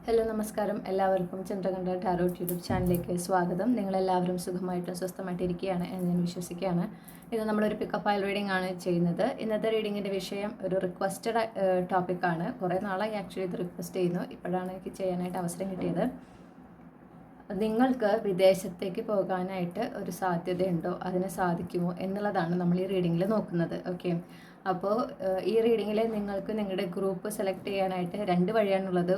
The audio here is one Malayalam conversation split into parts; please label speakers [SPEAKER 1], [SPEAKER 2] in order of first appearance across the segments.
[SPEAKER 1] ഹലോ നമസ്കാരം, എല്ലാവർക്കും ചന്ദ്രകണ്ഠ ടാരോട്ട് യൂട്യൂബ് ചാനലിലേക്ക് സ്വാഗതം. നിങ്ങളെല്ലാവരും സുഖമായിട്ടും സ്വസ്ഥമായിട്ട് ഇരിക്കുകയാണ് എന്ന് ഞാൻ വിശ്വസിക്കുകയാണ്. ഇത് നമ്മളൊരു പിക്കപ്പ് ഫയൽ റീഡിംഗ് ആണ് ചെയ്യുന്നത്. ഇന്നത്തെ റീഡിങ്ങിൻ്റെ വിഷയം ഒരു റിക്വസ്റ്റഡ് ടോപ്പിക്കാണ്. കുറേ നാളായി ആക്ച്വലി ഇത് റിക്വസ്റ്റ് ചെയ്യുന്നു. ഇപ്പോഴാണ് എനിക്ക് ചെയ്യാനായിട്ട് അവസരം കിട്ടിയത്. നിങ്ങൾക്ക് വിദേശത്തേക്ക് പോകാനായിട്ട് ഒരു സാധ്യതയുണ്ടോ, അതിന് സാധിക്കുമോ എന്നുള്ളതാണ് നമ്മൾ ഈ റീഡിങ്ങിൽ നോക്കുന്നത്. ഓക്കെ, അപ്പോൾ ഈ റീഡിങ്ങിൽ നിങ്ങൾക്ക് നിങ്ങളുടെ ഗ്രൂപ്പ് സെലക്ട് ചെയ്യാനായിട്ട് രണ്ട് വഴിയാണുള്ളത്.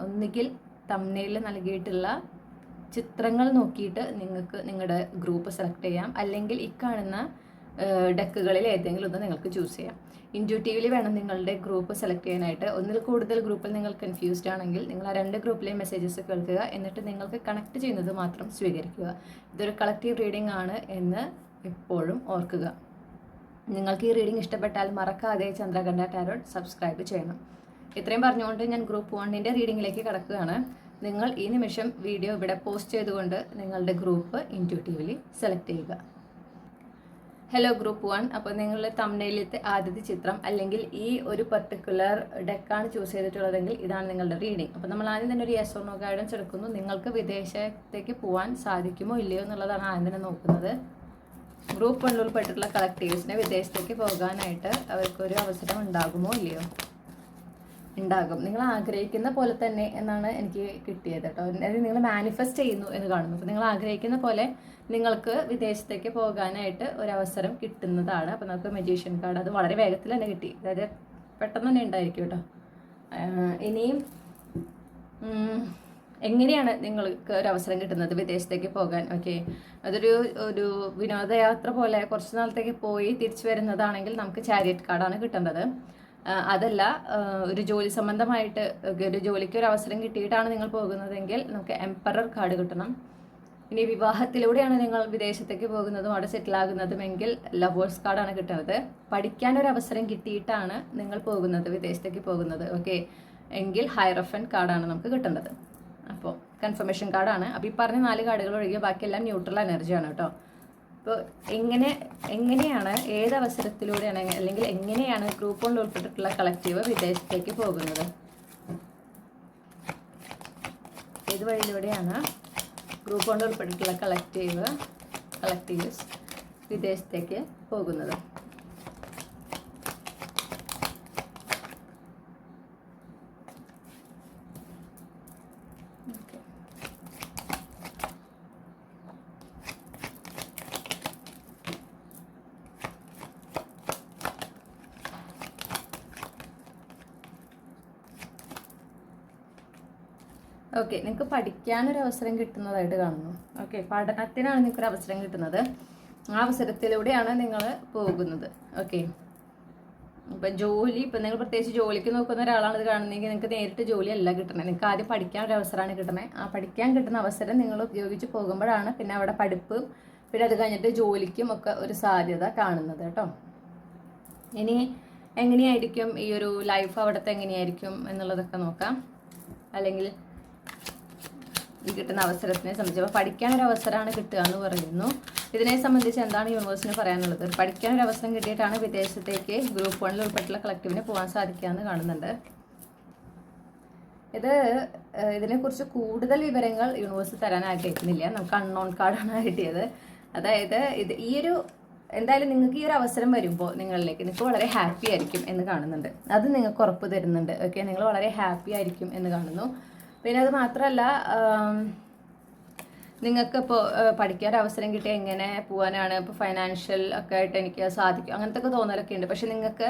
[SPEAKER 1] ഒന്നുകിൽ തംബ്നെയിലിൽ നൽകിയിട്ടുള്ള ചിത്രങ്ങൾ നോക്കിയിട്ട് നിങ്ങൾക്ക് നിങ്ങളുടെ ഗ്രൂപ്പ് സെലക്ട് ചെയ്യാം, അല്ലെങ്കിൽ ഈ കാണുന്ന ഡെക്കുകളിൽ ഏതെങ്കിലും ഒന്ന് നിങ്ങൾക്ക് ചൂസ് ചെയ്യാം. ഇൻറ്റ്യൂട്ടീവ്ലി വേണം നിങ്ങളുടെ ഗ്രൂപ്പ് സെലക്ട് ചെയ്യാനായിട്ട്. ഒന്നിൽ കൂടുതൽ ഗ്രൂപ്പിൽ നിങ്ങൾ കൺഫ്യൂസ്ഡ് ആണെങ്കിൽ നിങ്ങൾ ആ രണ്ട് ഗ്രൂപ്പിലെയും മെസ്സേജസ് കേൾക്കുക, എന്നിട്ട് നിങ്ങൾക്ക് കണക്ട് ചെയ്യുന്നത് മാത്രം സ്വീകരിക്കുക. ഇതൊരു കളക്റ്റീവ് റീഡിംഗ് ആണ് എന്ന് എപ്പോഴും ഓർക്കുക. നിങ്ങൾക്ക് ഈ റീഡിംഗ് ഇഷ്ടപ്പെട്ടാൽ മറക്കാതെ ചന്ദ്രകണ്ഠ ടാരോട്ട് സബ്സ്ക്രൈബ് ചെയ്യണം. ഇത്രയും പറഞ്ഞുകൊണ്ട് ഞാൻ ഗ്രൂപ്പ് 1ൻ്റെ റീഡിങ്ങിലേക്ക് കടക്കുകയാണ്. നിങ്ങൾ ഈ നിമിഷം വീഡിയോ ഇവിടെ പോസ്റ്റ് ചെയ്തുകൊണ്ട് നിങ്ങളുടെ ഗ്രൂപ്പ് ഇൻറ്റ്യൂട്ടീവ്ലി സെലക്ട് ചെയ്യുക. ഹലോ ഗ്രൂപ്പ് 1, അപ്പോൾ നിങ്ങളുടെ തംബ്നെയിലത്തെ ആദ്യത്തെ ചിത്രം അല്ലെങ്കിൽ ഈ ഒരു പർട്ടിക്കുലർ ഡെക്കാണ് ചൂസ് ചെയ്തിട്ടുള്ളതെങ്കിൽ ഇതാണ് നിങ്ങളുടെ റീഡിംഗ്. അപ്പോൾ നമ്മൾ ആദ്യം തന്നെ ഒരു യെസ് ഓർ നോ ഗൈഡൻസ് എടുക്കുന്നു. നിങ്ങൾക്ക് വിദേശത്തേക്ക് പോകാൻ സാധിക്കുമോ ഇല്ലയോ എന്നുള്ളതാണ് ആദ്യം തന്നെ നോക്കുന്നത്. ഗ്രൂപ്പ് 1 ഉൾപ്പെട്ടിട്ടുള്ള കളക്ടീവ്സിന് വിദേശത്തേക്ക് പോകാനായിട്ട് അവർക്കൊരു അവസരം ഉണ്ടാകുമോ ഇല്ലയോ? ഉണ്ടാകും. നിങ്ങൾ ആഗ്രഹിക്കുന്ന പോലെ തന്നെ എന്നാണ് എനിക്ക് കിട്ടിയത് കേട്ടോ. അതായത് നിങ്ങൾ മാനിഫെസ്റ്റ് ചെയ്യുന്നു എന്ന് കാണുന്നു. അപ്പോൾ നിങ്ങൾ ആഗ്രഹിക്കുന്ന പോലെ നിങ്ങൾക്ക് വിദേശത്തേക്ക് പോകാനായിട്ട് ഒരവസരം കിട്ടുന്നതാണ്. അപ്പോൾ നമുക്ക് മജീഷ്യൻ കാർഡ് അത് വളരെ വേഗത്തിൽ തന്നെ കിട്ടി. അതായത് പെട്ടെന്ന് തന്നെ ഉണ്ടായിരിക്കും കേട്ടോ. ഇനിയും എങ്ങനെയാണ് നിങ്ങൾക്ക് ഒരു അവസരം കിട്ടുന്നത് വിദേശത്തേക്ക് പോകാൻ? ഓക്കെ, അതൊരു വിനോദയാത്ര പോലെ കുറച്ച് നാളത്തേക്ക് പോയി തിരിച്ചു വരുന്നതാണെങ്കിൽ നമുക്ക് ചാരിയറ്റ് കാർഡാണ് കിട്ടേണ്ടത്. അതല്ല, ഒരു ജോലി സംബന്ധമായിട്ട് ഒരു ജോലിക്ക് ഒരു അവസരം കിട്ടിയിട്ടാണ് നിങ്ങൾ പോകുന്നതെങ്കിൽ നമുക്ക് എംപറർ കാർഡ് കിട്ടണം. ഇനി വിവാഹത്തിലൂടെയാണ് നിങ്ങൾ വിദേശത്തേക്ക് പോകുന്നതും അവിടെ സെറ്റിലാകുന്നതും എങ്കിൽ ലവേഴ്സ് കാർഡാണ് കിട്ടുന്നത്. പഠിക്കാനൊരു അവസരം കിട്ടിയിട്ടാണ് നിങ്ങൾ പോകുന്നത് വിദേശത്തേക്ക് പോകുന്നത്, ഓക്കെ, എങ്കിൽ ഹൈറഫൻ കാർഡാണ് നമുക്ക് കിട്ടേണ്ടത്. അപ്പോൾ കൺഫർമേഷൻ കാർഡാണ്. അപ്പോൾ ഈ പറഞ്ഞ 4 കാർഡുകൾ ഒഴികെ ബാക്കിയെല്ലാം ന്യൂട്രൽ എനർജിയാണ് കേട്ടോ. അപ്പോൾ എങ്ങനെയാണ് ഏത് അവസരത്തിലൂടെയാണ് അല്ലെങ്കിൽ എങ്ങനെയാണ് ഗ്രൂപ്പ് കൊണ്ട് ഉൾപ്പെട്ടിട്ടുള്ള കളക്റ്റീവ് വിദേശത്തേക്ക് പോകുന്നത്? ഏത് വഴിയിലൂടെയാണ് ഗ്രൂപ്പ് കൊണ്ട് ഉൾപ്പെട്ടിട്ടുള്ള കളക്റ്റീവ്സ് വിദേശത്തേക്ക് പോകുന്നത്? ഓക്കെ, നിങ്ങൾക്ക് പഠിക്കാനൊരു അവസരം കിട്ടുന്നതായിട്ട് കാണുന്നു. ഓക്കെ, പഠനത്തിനാണ് നിങ്ങൾക്കൊരു അവസരം കിട്ടുന്നത്. ആ അവസരത്തിലൂടെയാണ് നിങ്ങൾ പോകുന്നത്. ഓക്കെ, ഇപ്പം ഇപ്പം നിങ്ങൾ പ്രത്യേകിച്ച് ജോലിക്ക് നോക്കുന്ന ഒരാളാണ് ഇത് കാണുന്നതെങ്കിൽ നിങ്ങൾക്ക് നേരിട്ട് ജോലിയല്ല കിട്ടണേ. നിങ്ങൾക്ക് ആദ്യം പഠിക്കാനൊരു അവസരമാണ് കിട്ടണേ. ആ പഠിക്കാൻ കിട്ടുന്ന അവസരം നിങ്ങൾ ഉപയോഗിച്ച് പോകുമ്പോഴാണ് പിന്നെ അവിടെ പഠിപ്പ്, പിന്നെ അത് കഴിഞ്ഞിട്ട് ജോലിക്കും ഒക്കെ ഒരു സാധ്യത കാണുന്നത് കേട്ടോ. ഇനി എങ്ങനെയായിരിക്കും ഈ ഒരു ലൈഫ് അവിടുത്തെ എങ്ങനെയായിരിക്കും എന്നുള്ളതൊക്കെ നോക്കാം. അല്ലെങ്കിൽ ഈ കിട്ടുന്ന അവസരത്തിനെ സംബന്ധിച്ച്, അപ്പോൾ പഠിക്കാനൊരു അവസരമാണ് കിട്ടുക എന്ന് പറയുന്നു. ഇതിനെ സംബന്ധിച്ച് എന്താണ് യൂണിവേഴ്സിന് പറയാനുള്ളത്? പഠിക്കാനൊരു അവസരം കിട്ടിയിട്ടാണ് വിദേശത്തേക്ക് ഗ്രൂപ്പ് 1 ഉൾപ്പെട്ടുള്ള കളക്റ്റീവിന് പോകാൻ സാധിക്കുക എന്ന് കാണുന്നുണ്ട്. ഇതിനെക്കുറിച്ച് കൂടുതൽ വിവരങ്ങൾ യൂണിവേഴ്സ് തരാൻ ആഗ്രഹിക്കുന്നില്ല. നമുക്ക് അൺനോൺ കാർഡാണ് കിട്ടിയത്. അതായത് എന്തായാലും നിങ്ങൾക്ക് ഈ ഒരു അവസരം വരുമ്പോൾ നിങ്ങൾക്ക് വളരെ ഹാപ്പി ആയിരിക്കും എന്ന് കാണുന്നുണ്ട്. അത് നിങ്ങൾക്ക് ഉറപ്പ് തരുന്നുണ്ട്. ഓക്കെ, നിങ്ങൾ വളരെ ഹാപ്പി ആയിരിക്കും എന്ന് കാണുന്നു. പിന്നെ അത് മാത്രമല്ല, നിങ്ങൾക്കിപ്പോൾ പഠിക്കാൻ അവസരം കിട്ടിയ എങ്ങനെ പോകാനാണ്, ഇപ്പോൾ ഫൈനാൻഷ്യൽ ഒക്കെ ആയിട്ട് എനിക്ക് സാധിക്കും അങ്ങനത്തെ ഒക്കെ തോന്നലൊക്കെ ഉണ്ട്. പക്ഷെ നിങ്ങൾക്ക്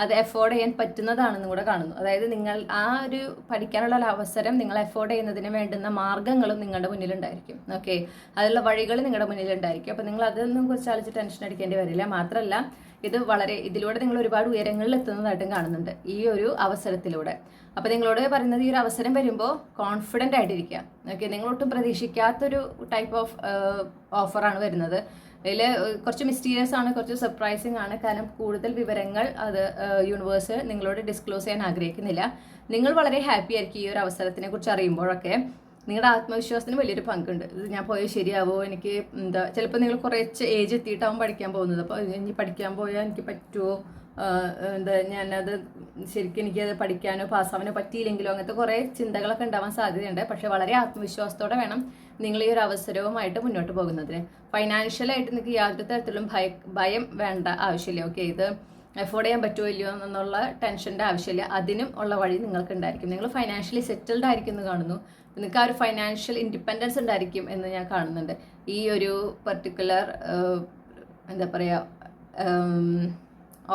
[SPEAKER 1] അത് എഫോർഡ് ചെയ്യാൻ പറ്റുന്നതാണെന്നും കൂടെ കാണുന്നു. അതായത് നിങ്ങൾ ആ ഒരു പഠിക്കാനുള്ള അവസരം നിങ്ങൾ എഫോർഡ് ചെയ്യുന്നതിന് വേണ്ടുന്ന മാർഗ്ഗങ്ങളും നിങ്ങളുടെ മുന്നിലുണ്ടായിരിക്കും. ഓക്കെ, അതിലുള്ള വഴികൾ നിങ്ങളുടെ മുന്നിലുണ്ടായിരിക്കും. അപ്പോൾ നിങ്ങൾ അതൊന്നും കുറിച്ച് ആലോചിച്ച് ടെൻഷൻ അടിക്കേണ്ടി വരില്ല. മാത്രമല്ല, ഇതിലൂടെ നിങ്ങൾ ഒരുപാട് ഉയരങ്ങളിൽ എത്തുന്നതായിട്ടും കാണുന്നുണ്ട് ഈ ഒരു അവസരത്തിലൂടെ. അപ്പോൾ നിങ്ങളോട് പറയുന്നത്, ഈ ഒരു അവസരം വരുമ്പോൾ കോൺഫിഡൻ്റ് ആയിട്ടിരിക്കുക. ഓക്കെ, നിങ്ങളൊട്ടും പ്രതീക്ഷിക്കാത്തൊരു ടൈപ്പ് ഓഫ് ഓഫറാണ് വരുന്നത്. ഇതിൽ കുറച്ച് മിസ്റ്റീരിയസ് ആണ്, കുറച്ച് സർപ്രൈസിങ് ആണ്. കാരണം കൂടുതൽ വിവരങ്ങൾ അത് യൂണിവേഴ്സ് നിങ്ങളോട് ഡിസ്ക്ലോസ് ചെയ്യാൻ ആഗ്രഹിക്കുന്നില്ല. നിങ്ങൾ വളരെ ഹാപ്പി ആയിരിക്കും ഈ ഒരു അവസരത്തിനെ കുറിച്ച് അറിയുമ്പോഴൊക്കെ. നിങ്ങളുടെ ആത്മവിശ്വാസത്തിന് വലിയൊരു പങ്കുണ്ട്. ഇത് ഞാൻ പോയാൽ ശരിയാവോ, ചിലപ്പോൾ നിങ്ങൾ കുറച്ച് ഏജ് എത്തിയിട്ടാവും പഠിക്കാൻ പോകുന്നത്. അപ്പോൾ ഇനി പഠിക്കാൻ പോയാൽ എനിക്ക് പറ്റുമോ, എന്താ ഞാനത് ശരിക്കും എനിക്കത് പഠിക്കാനോ പാസ്സാവാനോ പറ്റിയില്ലെങ്കിലോ അങ്ങനത്തെ കുറേ ചിന്തകളൊക്കെ ഉണ്ടാവാൻ സാധ്യതയുണ്ട്. പക്ഷെ വളരെ ആത്മവിശ്വാസത്തോടെ വേണം നിങ്ങൾ ഈ ഒരു അവസരവുമായിട്ട് മുന്നോട്ട് പോകുന്നതിന്. ഫൈനാൻഷ്യലായിട്ട് നിങ്ങൾക്ക് യാതൊരു തരത്തിലും ഭയം വേണ്ട ആവശ്യമില്ല. ഓക്കെ, ഇത് അഫോർഡ് ചെയ്യാൻ പറ്റുമോ ഇല്ലയോ എന്നുള്ള ടെൻഷൻ്റെ ആവശ്യമില്ല. അതിനും ഉള്ള വഴി നിങ്ങൾക്ക് ഉണ്ടായിരിക്കും. നിങ്ങൾ ഫൈനാൻഷ്യലി സെറ്റിൽഡ് ആയിരിക്കും എന്ന് കാണുന്നു. നിങ്ങൾക്ക് ആ ഒരു ഫൈനാൻഷ്യൽ ഇൻഡിപെൻഡൻസ് ഉണ്ടായിരിക്കും എന്ന് ഞാൻ കാണുന്നുണ്ട്. ഈ ഒരു പർട്ടിക്കുലർ എന്താ പറയുക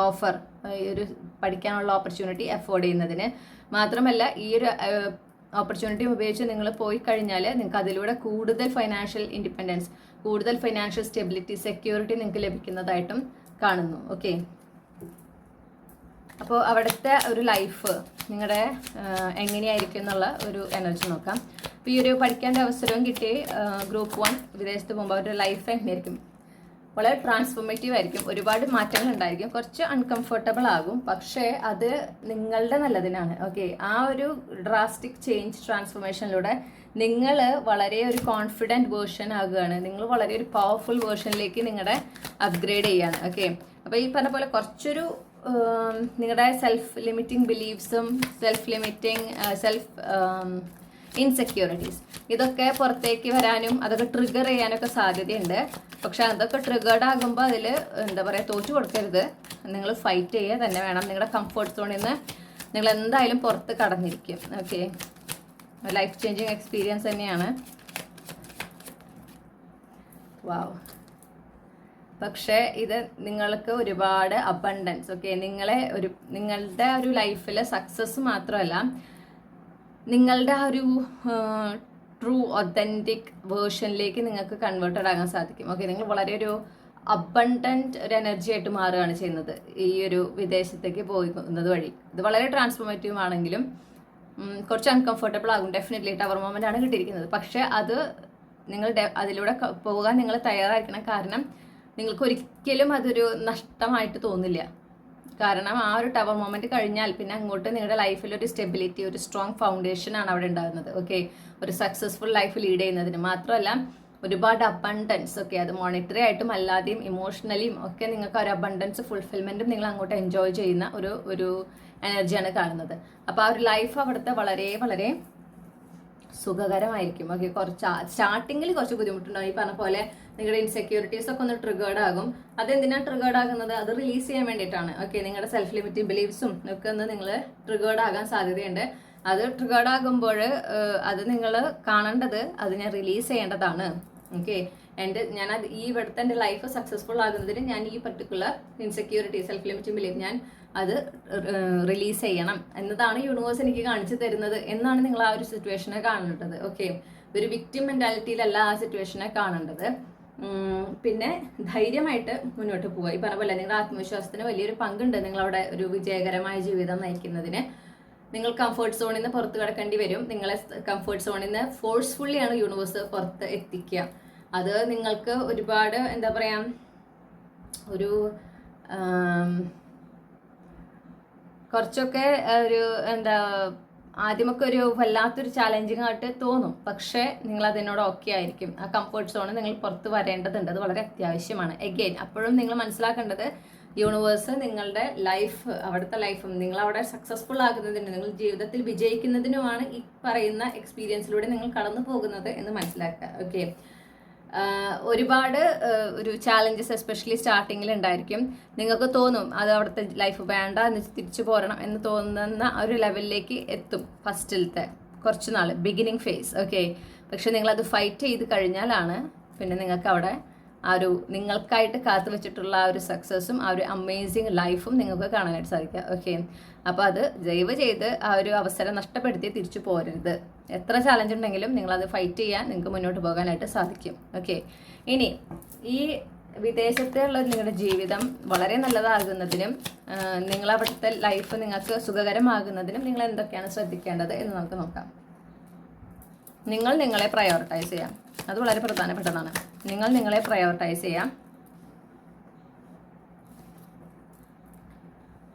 [SPEAKER 1] ഓഫർ, ഈ ഒരു പഠിക്കാനുള്ള ഓപ്പർച്യൂണിറ്റി അഫോർഡ് ചെയ്യുന്നതിന് മാത്രമല്ല, ഈ ഒരു ഓപ്പർച്യൂണിറ്റി ഉപയോഗിച്ച് നിങ്ങൾ പോയി കഴിഞ്ഞാൽ നിങ്ങൾക്ക് അതിലൂടെ കൂടുതൽ ഫൈനാൻഷ്യൽ ഇൻഡിപെൻഡൻസ്, കൂടുതൽ ഫൈനാൻഷ്യൽ സ്റ്റെബിലിറ്റി, സെക്യൂരിറ്റി നിങ്ങൾക്ക് ലഭിക്കുന്നതായിട്ടും കാണുന്നു. ഓക്കെ, അപ്പോൾ അവിടുത്തെ ഒരു ലൈഫ് നിങ്ങളുടെ എങ്ങനെയായിരിക്കും എന്നുള്ള ഒരു എനർജി നോക്കാം. അപ്പോൾ ഈ ഒരു പഠിക്കേണ്ട അവസരവും കിട്ടി ഗ്രൂപ്പ് 1 വിദേശത്ത് പോകുമ്പോൾ അവരുടെ ലൈഫ് എങ്ങനെയായിരിക്കും? വളരെ ട്രാൻസ്ഫോർമേറ്റീവ് ആയിരിക്കും. ഒരുപാട് മാറ്റങ്ങൾ ഉണ്ടായിരിക്കും. കുറച്ച് അൺകംഫർട്ടബിൾ ആകും, പക്ഷേ അത് നിങ്ങളുടെ നല്ലതിനാണ്. ഓക്കെ, ആ ഒരു ഡ്രാസ്റ്റിക് ചേഞ്ച് ട്രാൻസ്ഫോർമേഷനിലൂടെ നിങ്ങൾ വളരെ ഒരു കോൺഫിഡൻറ്റ് വേർഷൻ ആകുകയാണ്. നിങ്ങൾ വളരെ ഒരു പവർഫുൾ വേർഷനിലേക്ക് നിങ്ങളുടെ അപ്ഗ്രേഡ് ചെയ്യുകയാണ്. ഓക്കെ, അപ്പോൾ ഈ പറഞ്ഞ പോലെ കുറച്ചൊരു നിങ്ങളുടെ സെൽഫ് ലിമിറ്റിംഗ് ബിലീഫ്സും സെൽഫ് ഇൻസെക്യൂരിറ്റീസ് ഇതൊക്കെ പുറത്തേക്ക് വരാനും അതൊക്കെ ട്രിഗർ ചെയ്യാനൊക്കെ സാധ്യതയുണ്ട്. പക്ഷെ അതൊക്കെ ട്രിഗേർഡ് ആകുമ്പോൾ അതിൽ എന്താ പറയുക, തോറ്റു കൊടുക്കരുത്. നിങ്ങൾ ഫൈറ്റ് ചെയ്യുക തന്നെ വേണം. നിങ്ങളുടെ കംഫർട്ട് സോണിൽ നിന്ന് നിങ്ങൾ എന്തായാലും പുറത്ത് കടന്നിരിക്കും. ഓക്കെ, ലൈഫ് ചേഞ്ചിങ് എക്സ്പീരിയൻസ് തന്നെയാണ്. വാവ്. പക്ഷേ ഇത് നിങ്ങൾക്ക് ഒരുപാട് അബണ്ടൻസ്, ഓക്കെ, നിങ്ങളുടെ ഒരു ലൈഫിലെ സക്സസ് മാത്രമല്ല, നിങ്ങളുടെ ആ ഒരു ട്രൂ ഒതൻറ്റിക് വേർഷനിലേക്ക് നിങ്ങൾക്ക് കൺവേർട്ടഡ് ആകാൻ സാധിക്കും. ഓക്കെ, നിങ്ങൾ വളരെ ഒരു അബണ്ടൻറ്റ് ഒരു എനർജി ആയിട്ട് മാറുകയാണ് ചെയ്യുന്നത് ഈ ഒരു വിദേശത്തേക്ക് പോകുന്നത് വഴി. ഇത് വളരെ ട്രാൻസ്ഫോർമേറ്റീവ് ആണെങ്കിലും കുറച്ച് അൺകംഫർട്ടബിൾ ആകും. ഡെഫിനറ്റ്ലി ടവർ മൊമെൻ്റ് ആണ് കിട്ടിയിരിക്കുന്നത്. പക്ഷേ അത് നിങ്ങൾ അതിലൂടെ പോകാൻ നിങ്ങൾ തയ്യാറായിരിക്കണം. കാരണം നിങ്ങൾക്ക് ഒരിക്കലും അതൊരു നഷ്ടമായിട്ട് തോന്നില്ല. കാരണം ആ ഒരു ടവർ മൊമെന്റ് കഴിഞ്ഞാൽ പിന്നെ അങ്ങോട്ട് നിങ്ങളുടെ ലൈഫിൽ ഒരു സ്റ്റെബിലിറ്റി, ഒരു സ്ട്രോങ് ഫൗണ്ടേഷൻ ആണ് അവിടെ ഉണ്ടാകുന്നത്. ഓക്കെ, ഒരു സക്സസ്ഫുൾ ലൈഫ് ലീഡ് ചെയ്യുന്നതിന് മാത്രമല്ല ഒരുപാട് അബണ്ടൻസ്, ഓക്കെ, അത് മോണിറ്ററി ആയിട്ടും അല്ലാതെയും ഇമോഷണലിയും ഒക്കെ നിങ്ങൾക്ക് ഒരു അബണ്ടൻസ് ഫുൾഫിൽമെന്റും നിങ്ങൾ അങ്ങോട്ട് എൻജോയ് ചെയ്യുന്ന ഒരു എനർജിയാണ് കാണുന്നത്. അപ്പോൾ ആ ഒരു ലൈഫ് അവിടുത്തെ വളരെ വളരെ സുഖകരമായിരിക്കും. ഓക്കെ, കുറച്ച് സ്റ്റാർട്ടിങ്ങിൽ കുറച്ച് ബുദ്ധിമുട്ടുണ്ടാവും. ഈ പറഞ്ഞ പോലെ നിങ്ങളുടെ ഇൻസെക്യൂരിറ്റീസ് ഒക്കെ ഒന്ന് ട്രിഗേർഡ് ആകും. അതെന്തിനാണ് ട്രിഗേർഡ് ആകുന്നത്? അത് റിലീസ് ചെയ്യാൻ വേണ്ടിയിട്ടാണ്. ഓക്കെ, നിങ്ങളുടെ സെൽഫ് ലിമിറ്റിംഗ് ബിലീഫ്സും ഒക്കെ ഒന്ന് നിങ്ങൾ ട്രിഗേർഡ് ആകാൻ സാധ്യതയുണ്ട്. അത് ട്രിഗേർഡ് ആകുമ്പോൾ അത് നിങ്ങൾ കാണേണ്ടത് അതിനെ റിലീസ് ചെയ്യേണ്ടതാണ്. ഓക്കെ, ഞാനത് ഈ ഇവിടുത്തെ എൻ്റെ ലൈഫ് സക്സസ്ഫുൾ ആകുന്നതിന് ഞാൻ ഈ particular insecurity, self limiting belief ഞാൻ അത് റിലീസ് ചെയ്യണം എന്നതാണ് യൂണിവേഴ്സ് എനിക്ക് കാണിച്ചു തരുന്നത് എന്നാണ് നിങ്ങൾ ആ ഒരു സിറ്റുവേഷനെ കാണേണ്ടത്. ഓക്കെ, ഒരു വിക്ടിം മെന്റാലിറ്റിയിലല്ല ആ സിറ്റുവേഷനെ കാണേണ്ടത്. പിന്നെ ധൈര്യമായിട്ട് മുന്നോട്ട് പോവുക. ഈ പറഞ്ഞ പോലെ നിങ്ങളുടെ ആത്മവിശ്വാസത്തിന് വലിയൊരു പങ്കുണ്ട് നിങ്ങളവിടെ ഒരു വിജയകരമായ ജീവിതം നയിക്കുന്നതിന്. നിങ്ങൾ കംഫർട്ട് സോണിൽ നിന്ന് പുറത്ത് കിടക്കേണ്ടി വരും. നിങ്ങളെ കംഫർട്ട് സോണിൽ നിന്ന് ഫോഴ്സ്ഫുള്ളിയാണ് യൂണിവേഴ്സ് പുറത്ത് എത്തിക്കുക. അത് നിങ്ങൾക്ക് ഒരുപാട് എന്താ പറയാ, ഒരു കുറച്ചൊക്കെ ഒരു എന്താ ആദ്യമൊക്കെ ഒരു വല്ലാത്തൊരു ചാലഞ്ചിങ് ആയിട്ട് തോന്നും. പക്ഷേ നിങ്ങൾ അതിനോട് ഓക്കെ ആയിരിക്കും. ആ കംഫർട്ട് സോണിൽ നിങ്ങൾ പുറത്ത് വരേണ്ടതുണ്ട്. അത് വളരെ അത്യാവശ്യമാണ്. എഗെയിൻ അപ്പോഴും നിങ്ങൾ മനസ്സിലാക്കേണ്ടത് യൂണിവേഴ്സ് നിങ്ങളുടെ ലൈഫ്, അവിടുത്തെ ലൈഫും നിങ്ങൾ അവിടെ സക്സസ്ഫുൾ ആകുന്നതിന്, നിങ്ങൾ ജീവിതത്തിൽ വിജയിക്കുന്നതിനുമാണ് ഈ പറയുന്ന എക്സ്പീരിയൻസിലൂടെ നിങ്ങൾ കടന്നു പോകുന്നത് എന്ന് മനസ്സിലാക്കുക. ഓക്കെ, ഒരുപാട് ഒരു ചാലഞ്ചസ് എസ്പെഷ്യലി സ്റ്റാർട്ടിങ്ങിൽ ഉണ്ടായിരിക്കും. നിങ്ങൾക്ക് തോന്നും അത് അവിടുത്തെ ലൈഫ് വേണ്ട എന്ന് തിരിച്ചു പോരണം എന്ന് തോന്നുന്ന ഒരു ലെവലിലേക്ക് എത്തും ഫസ്റ്റിലത്തെ കുറച്ച് നാൾ, ബിഗിനിങ് ഫേസ്. ഓക്കെ, പക്ഷെ നിങ്ങളത് ഫൈറ്റ് ചെയ്ത് കഴിഞ്ഞാലാണ് പിന്നെ നിങ്ങൾക്ക് അവിടെ ആ ഒരു നിങ്ങൾക്കായിട്ട് കാത്തു വെച്ചിട്ടുള്ള ആ ഒരു സക്സസ്സും ആ ഒരു അമേസിങ് ലൈഫും നിങ്ങൾക്ക് കാണാനായിട്ട് സാധിക്കുക. ഓക്കെ, അപ്പോൾ അത് ദയവ് ചെയ്ത് ആ ഒരു അവസരം നഷ്ടപ്പെടുത്തി തിരിച്ചു പോരരുത്. എത്ര ചാലഞ്ച് ഉണ്ടെങ്കിലും നിങ്ങളത് ഫൈറ്റ് ചെയ്യാൻ നിങ്ങൾക്ക് മുന്നോട്ട് പോകാനായിട്ട് സാധിക്കും. ഓക്കെ, ഇനി ഈ വിദേശത്തുള്ള നിങ്ങളുടെ ജീവിതം വളരെ നല്ലതാകുന്നതിനും നിങ്ങളവിടുത്തെ ലൈഫ് നിങ്ങൾക്ക് സുഖകരമാകുന്നതിനും നിങ്ങൾ എന്തൊക്കെയാണ് ശ്രദ്ധിക്കേണ്ടത് എന്ന് നമുക്ക് നോക്കാം. നിങ്ങൾ നിങ്ങളെ പ്രയോറിറ്റൈസ് ചെയ്യാം. അത് വളരെ പ്രധാനപ്പെട്ടതാണ്. നിങ്ങൾ നിങ്ങളെ പ്രയോറിറ്റൈസ് ചെയ്യാം.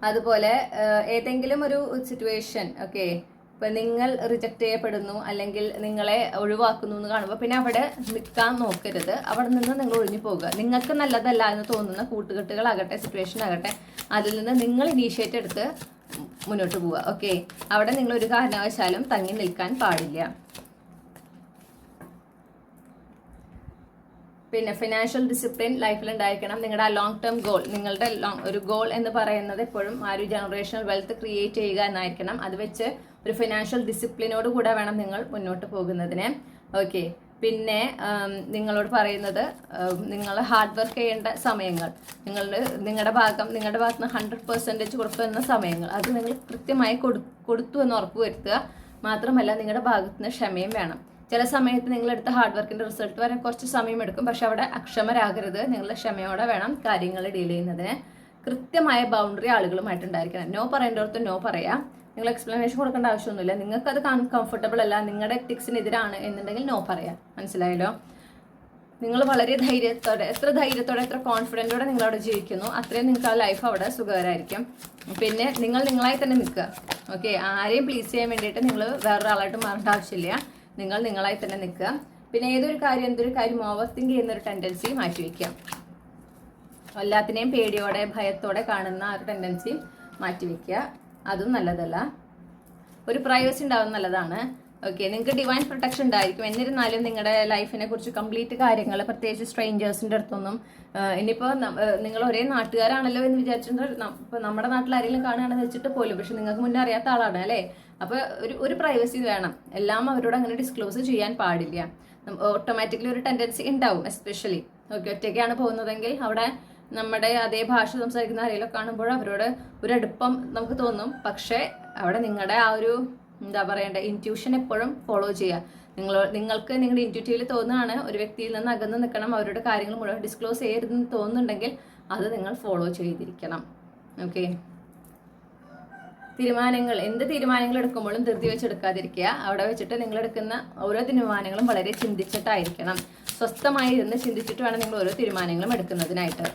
[SPEAKER 1] അതുപോലെ ഏതെങ്കിലും ഒരു സിറ്റുവേഷൻ, ഓക്കെ, ഇപ്പം നിങ്ങൾ റിജക്റ്റ് ചെയ്യപ്പെടുന്നു അല്ലെങ്കിൽ നിങ്ങളെ ഒഴിവാക്കുന്നു എന്ന് കാണുമ്പോൾ പിന്നെ അവിടെ നിൽക്കാൻ നോക്കരുത്. അവിടെ നിന്ന് നിങ്ങൾ ഒഴിഞ്ഞു പോകുക. നിങ്ങൾക്ക് നല്ലതല്ല എന്ന് തോന്നുന്ന കൂട്ടുകെട്ടുകളാകട്ടെ, സിറ്റുവേഷൻ ആകട്ടെ, അതിൽ നിന്ന് നിങ്ങൾ ഇനീഷ്യേറ്റ് എടുത്ത് മുന്നോട്ട് പോവുക. ഓക്കെ, അവിടെ നിങ്ങൾ ഒരു കാരണവശാലും തങ്ങി നിൽക്കാൻ പാടില്ല. പിന്നെ ഫിനാൻഷ്യൽ ഡിസിപ്ലിൻ ലൈഫിൽ ഉണ്ടായിരിക്കണം. നിങ്ങളുടെ ആ ലോങ് ടേം ഗോൾ, നിങ്ങളുടെ ഒരു ഗോൾ എന്ന് പറയുന്നത് എപ്പോഴും ആ ഒരു ജനറേഷണൽ വെൽത്ത് ക്രിയേറ്റ് ചെയ്യുക എന്നായിരിക്കണം. അത് വെച്ച് ഒരു ഫിനാൻഷ്യൽ ഡിസിപ്ലിനോട് കൂടെ വേണം നിങ്ങൾ മുന്നോട്ട് പോകുന്നതിന്. ഓക്കെ, പിന്നെ നിങ്ങളോട് പറയുന്നത് നിങ്ങൾ ഹാർഡ് വർക്ക് ചെയ്യേണ്ട സമയങ്ങൾ, നിങ്ങളുടെ ഭാഗത്ത് നിന്ന് 100% കൊടുക്കുന്ന സമയങ്ങൾ അത് നിങ്ങൾ കൃത്യമായി കൊടുത്തു എന്ന് ഉറപ്പ് വരുത്തുക. മാത്രമല്ല നിങ്ങളുടെ ഭാഗത്ത് നിന്ന് ക്ഷമയും വേണം. ചില സമയത്ത് നിങ്ങളെടുത്ത ഹാർഡ് വർക്കിൻ്റെ റിസൾട്ട് വരാൻ കുറച്ച് സമയമെടുക്കും. പക്ഷെ അവിടെ അക്ഷമരാകരുത്. നിങ്ങളുടെ ക്ഷമയോടെ വേണം കാര്യങ്ങൾ ഡീൽ ചെയ്യുന്നതിന്. കൃത്യമായ ബൗണ്ടറി ആളുകളുമായിട്ടുണ്ടായിരിക്കണം. നോ പറയേണ്ടവർക്ക് നോ പറയാം. നിങ്ങൾ എക്സ്പ്ലനേഷൻ കൊടുക്കേണ്ട ആവശ്യമൊന്നുമില്ല. നിങ്ങൾക്കത് കംഫർട്ടബിൾ അല്ല, നിങ്ങളുടെ എത്തിക്സിനെതിരാണ് എന്നുണ്ടെങ്കിൽ നോ പറയാം. മനസ്സിലായല്ലോ? നിങ്ങൾ വളരെ ധൈര്യത്തോടെ, എത്ര കോൺഫിഡൻറ്റോടെ നിങ്ങളവിടെ ജീവിക്കുന്നു അത്രയും നിങ്ങൾക്ക് ആ ലൈഫ് അവിടെ സുഖകരമായിരിക്കും. പിന്നെ നിങ്ങളായി തന്നെ നിൽക്കുക. ഓക്കെ, ആരെയും പ്ലീസ് ചെയ്യാൻ വേണ്ടിയിട്ട് നിങ്ങൾ വേറൊരാളായിട്ട് മാറേണ്ട ആവശ്യമില്ല. നിങ്ങളായി തന്നെ നിൽക്കുക. പിന്നെ എന്തൊരു കാര്യം ഓവർ തിങ്ക് ചെയ്യുന്നൊരു ടെൻഡൻസി മാറ്റിവെക്കുക. എല്ലാത്തിനെയും പേടിയോടെ ഭയത്തോടെ കാണുന്ന ആ ഒരു ടെൻഡൻസി മാറ്റിവെക്കുക. അതും നല്ലതല്ല. ഒരു പ്രൈവസി ഉണ്ടാവുന്നത് നല്ലതാണ്. ഓക്കെ, നിങ്ങൾക്ക് ഡിവൈൻ പ്രൊട്ടക്ഷൻ ഉണ്ടായിരിക്കും. എന്നിരുന്നാലും നിങ്ങളുടെ ലൈഫിനെ കുറിച്ച് കംപ്ലീറ്റ് കാര്യങ്ങൾ, പ്രത്യേകിച്ച് സ്ട്രേഞ്ചേഴ്സിൻ്റെ അടുത്തൊന്നും, ഇനിയിപ്പോൾ നിങ്ങൾ ഒരേ നാട്ടുകാരാണല്ലോ എന്ന് വിചാരിച്ചിട്ട് ഇപ്പോൾ നമ്മുടെ നാട്ടിൽ ആരെങ്കിലും കാണുകയാണെന്ന് വെച്ചിട്ട് പോലും, പക്ഷെ നിങ്ങൾക്ക് മുന്നേ അറിയാത്ത ആളാണ് അല്ലേ. അപ്പോൾ ഒരു പ്രൈവസി വേണം. എല്ലാം അവരോട് അങ്ങനെ ഡിസ്ക്ലോസ് ചെയ്യാൻ പാടില്ല. ഓട്ടോമാറ്റിക്കലി ഒരു ടെൻഡൻസി ഉണ്ടാവും. എസ്പെഷ്യലി ഒറ്റയ്ക്കാണ് പോകുന്നതെങ്കിൽ അവിടെ നമ്മുടെ അതേ ഭാഷ സംസാരിക്കുന്ന ആരെങ്കിലും കാണുമ്പോൾ അവരോട് ഒരു അടുപ്പം നമുക്ക് തോന്നും. പക്ഷേ അവിടെ നിങ്ങളുടെ ആ ഒരു എന്താ പറയണ്ട ഇൻറ്റ്യൂഷൻ എപ്പോഴും ഫോളോ ചെയ്യുക. നിങ്ങൾക്ക് നിങ്ങളുടെ ഇൻറ്റ്യൂറ്റീവിൽ തോന്നുകയാണ് ഒരു വ്യക്തിയിൽ നിന്ന് അകന്ന് നിൽക്കണം, അവരുടെ കാര്യങ്ങൾ മുഴുവൻ ഡിസ്ക്ലോസ് ചെയ്യരുതെന്ന് തോന്നുന്നുണ്ടെങ്കിൽ അത് നിങ്ങൾ ഫോളോ ചെയ്തിരിക്കണം. ഓക്കെ, എന്ത് തീരുമാനങ്ങൾ എടുക്കുമ്പോഴും ധൃതി വെച്ചെടുക്കാതിരിക്കുക. അവിടെ വെച്ചിട്ട് നിങ്ങൾ എടുക്കുന്ന ഓരോ തീരുമാനങ്ങളും വളരെ ചിന്തിച്ചിട്ടായിരിക്കണം. സ്വസ്ഥമായി ഇരുന്ന് ചിന്തിച്ചിട്ട് വേണം നിങ്ങൾ ഓരോ തീരുമാനങ്ങളും എടുക്കുന്നതിനായിട്ട്.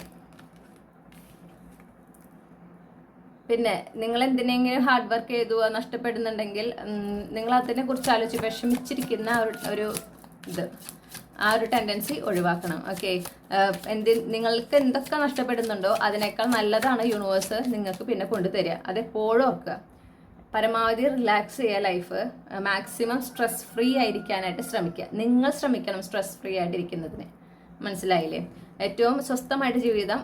[SPEAKER 1] പിന്നെ നിങ്ങൾ എന്തിനെങ്കിലും ഹാർഡ് വർക്ക് ചെയ്തു നഷ്ടപ്പെടുന്നുണ്ടെങ്കിൽ നിങ്ങൾ അതിനെ കുറിച്ച് ആലോചിച്ച് വിഷമിച്ചിരിക്കുന്ന ആ ഒരു ടെൻഡൻസി ഒഴിവാക്കണം. ഓക്കെ, നിങ്ങൾക്ക് എന്തൊക്കെ നഷ്ടപ്പെടുന്നുണ്ടോ അതിനേക്കാൾ നല്ലതാണ് യൂണിവേഴ്സ് നിങ്ങൾക്ക് പിന്നെ കൊണ്ടുതരിക. അതെപ്പോഴും ഓർക്കുക. പരമാവധി റിലാക്സ് ചെയ്യുക. ലൈഫ് മാക്സിമം സ്ട്രെസ് ഫ്രീ ആയിരിക്കാനായിട്ട് ശ്രമിക്കുക. നിങ്ങൾ ശ്രമിക്കണം സ്ട്രെസ് ഫ്രീ ആയിട്ടിരിക്കുന്നതിന്. മനസ്സിലായില്ലേ? ഏറ്റവും സ്വസ്ഥമായിട്ട് ജീവിതം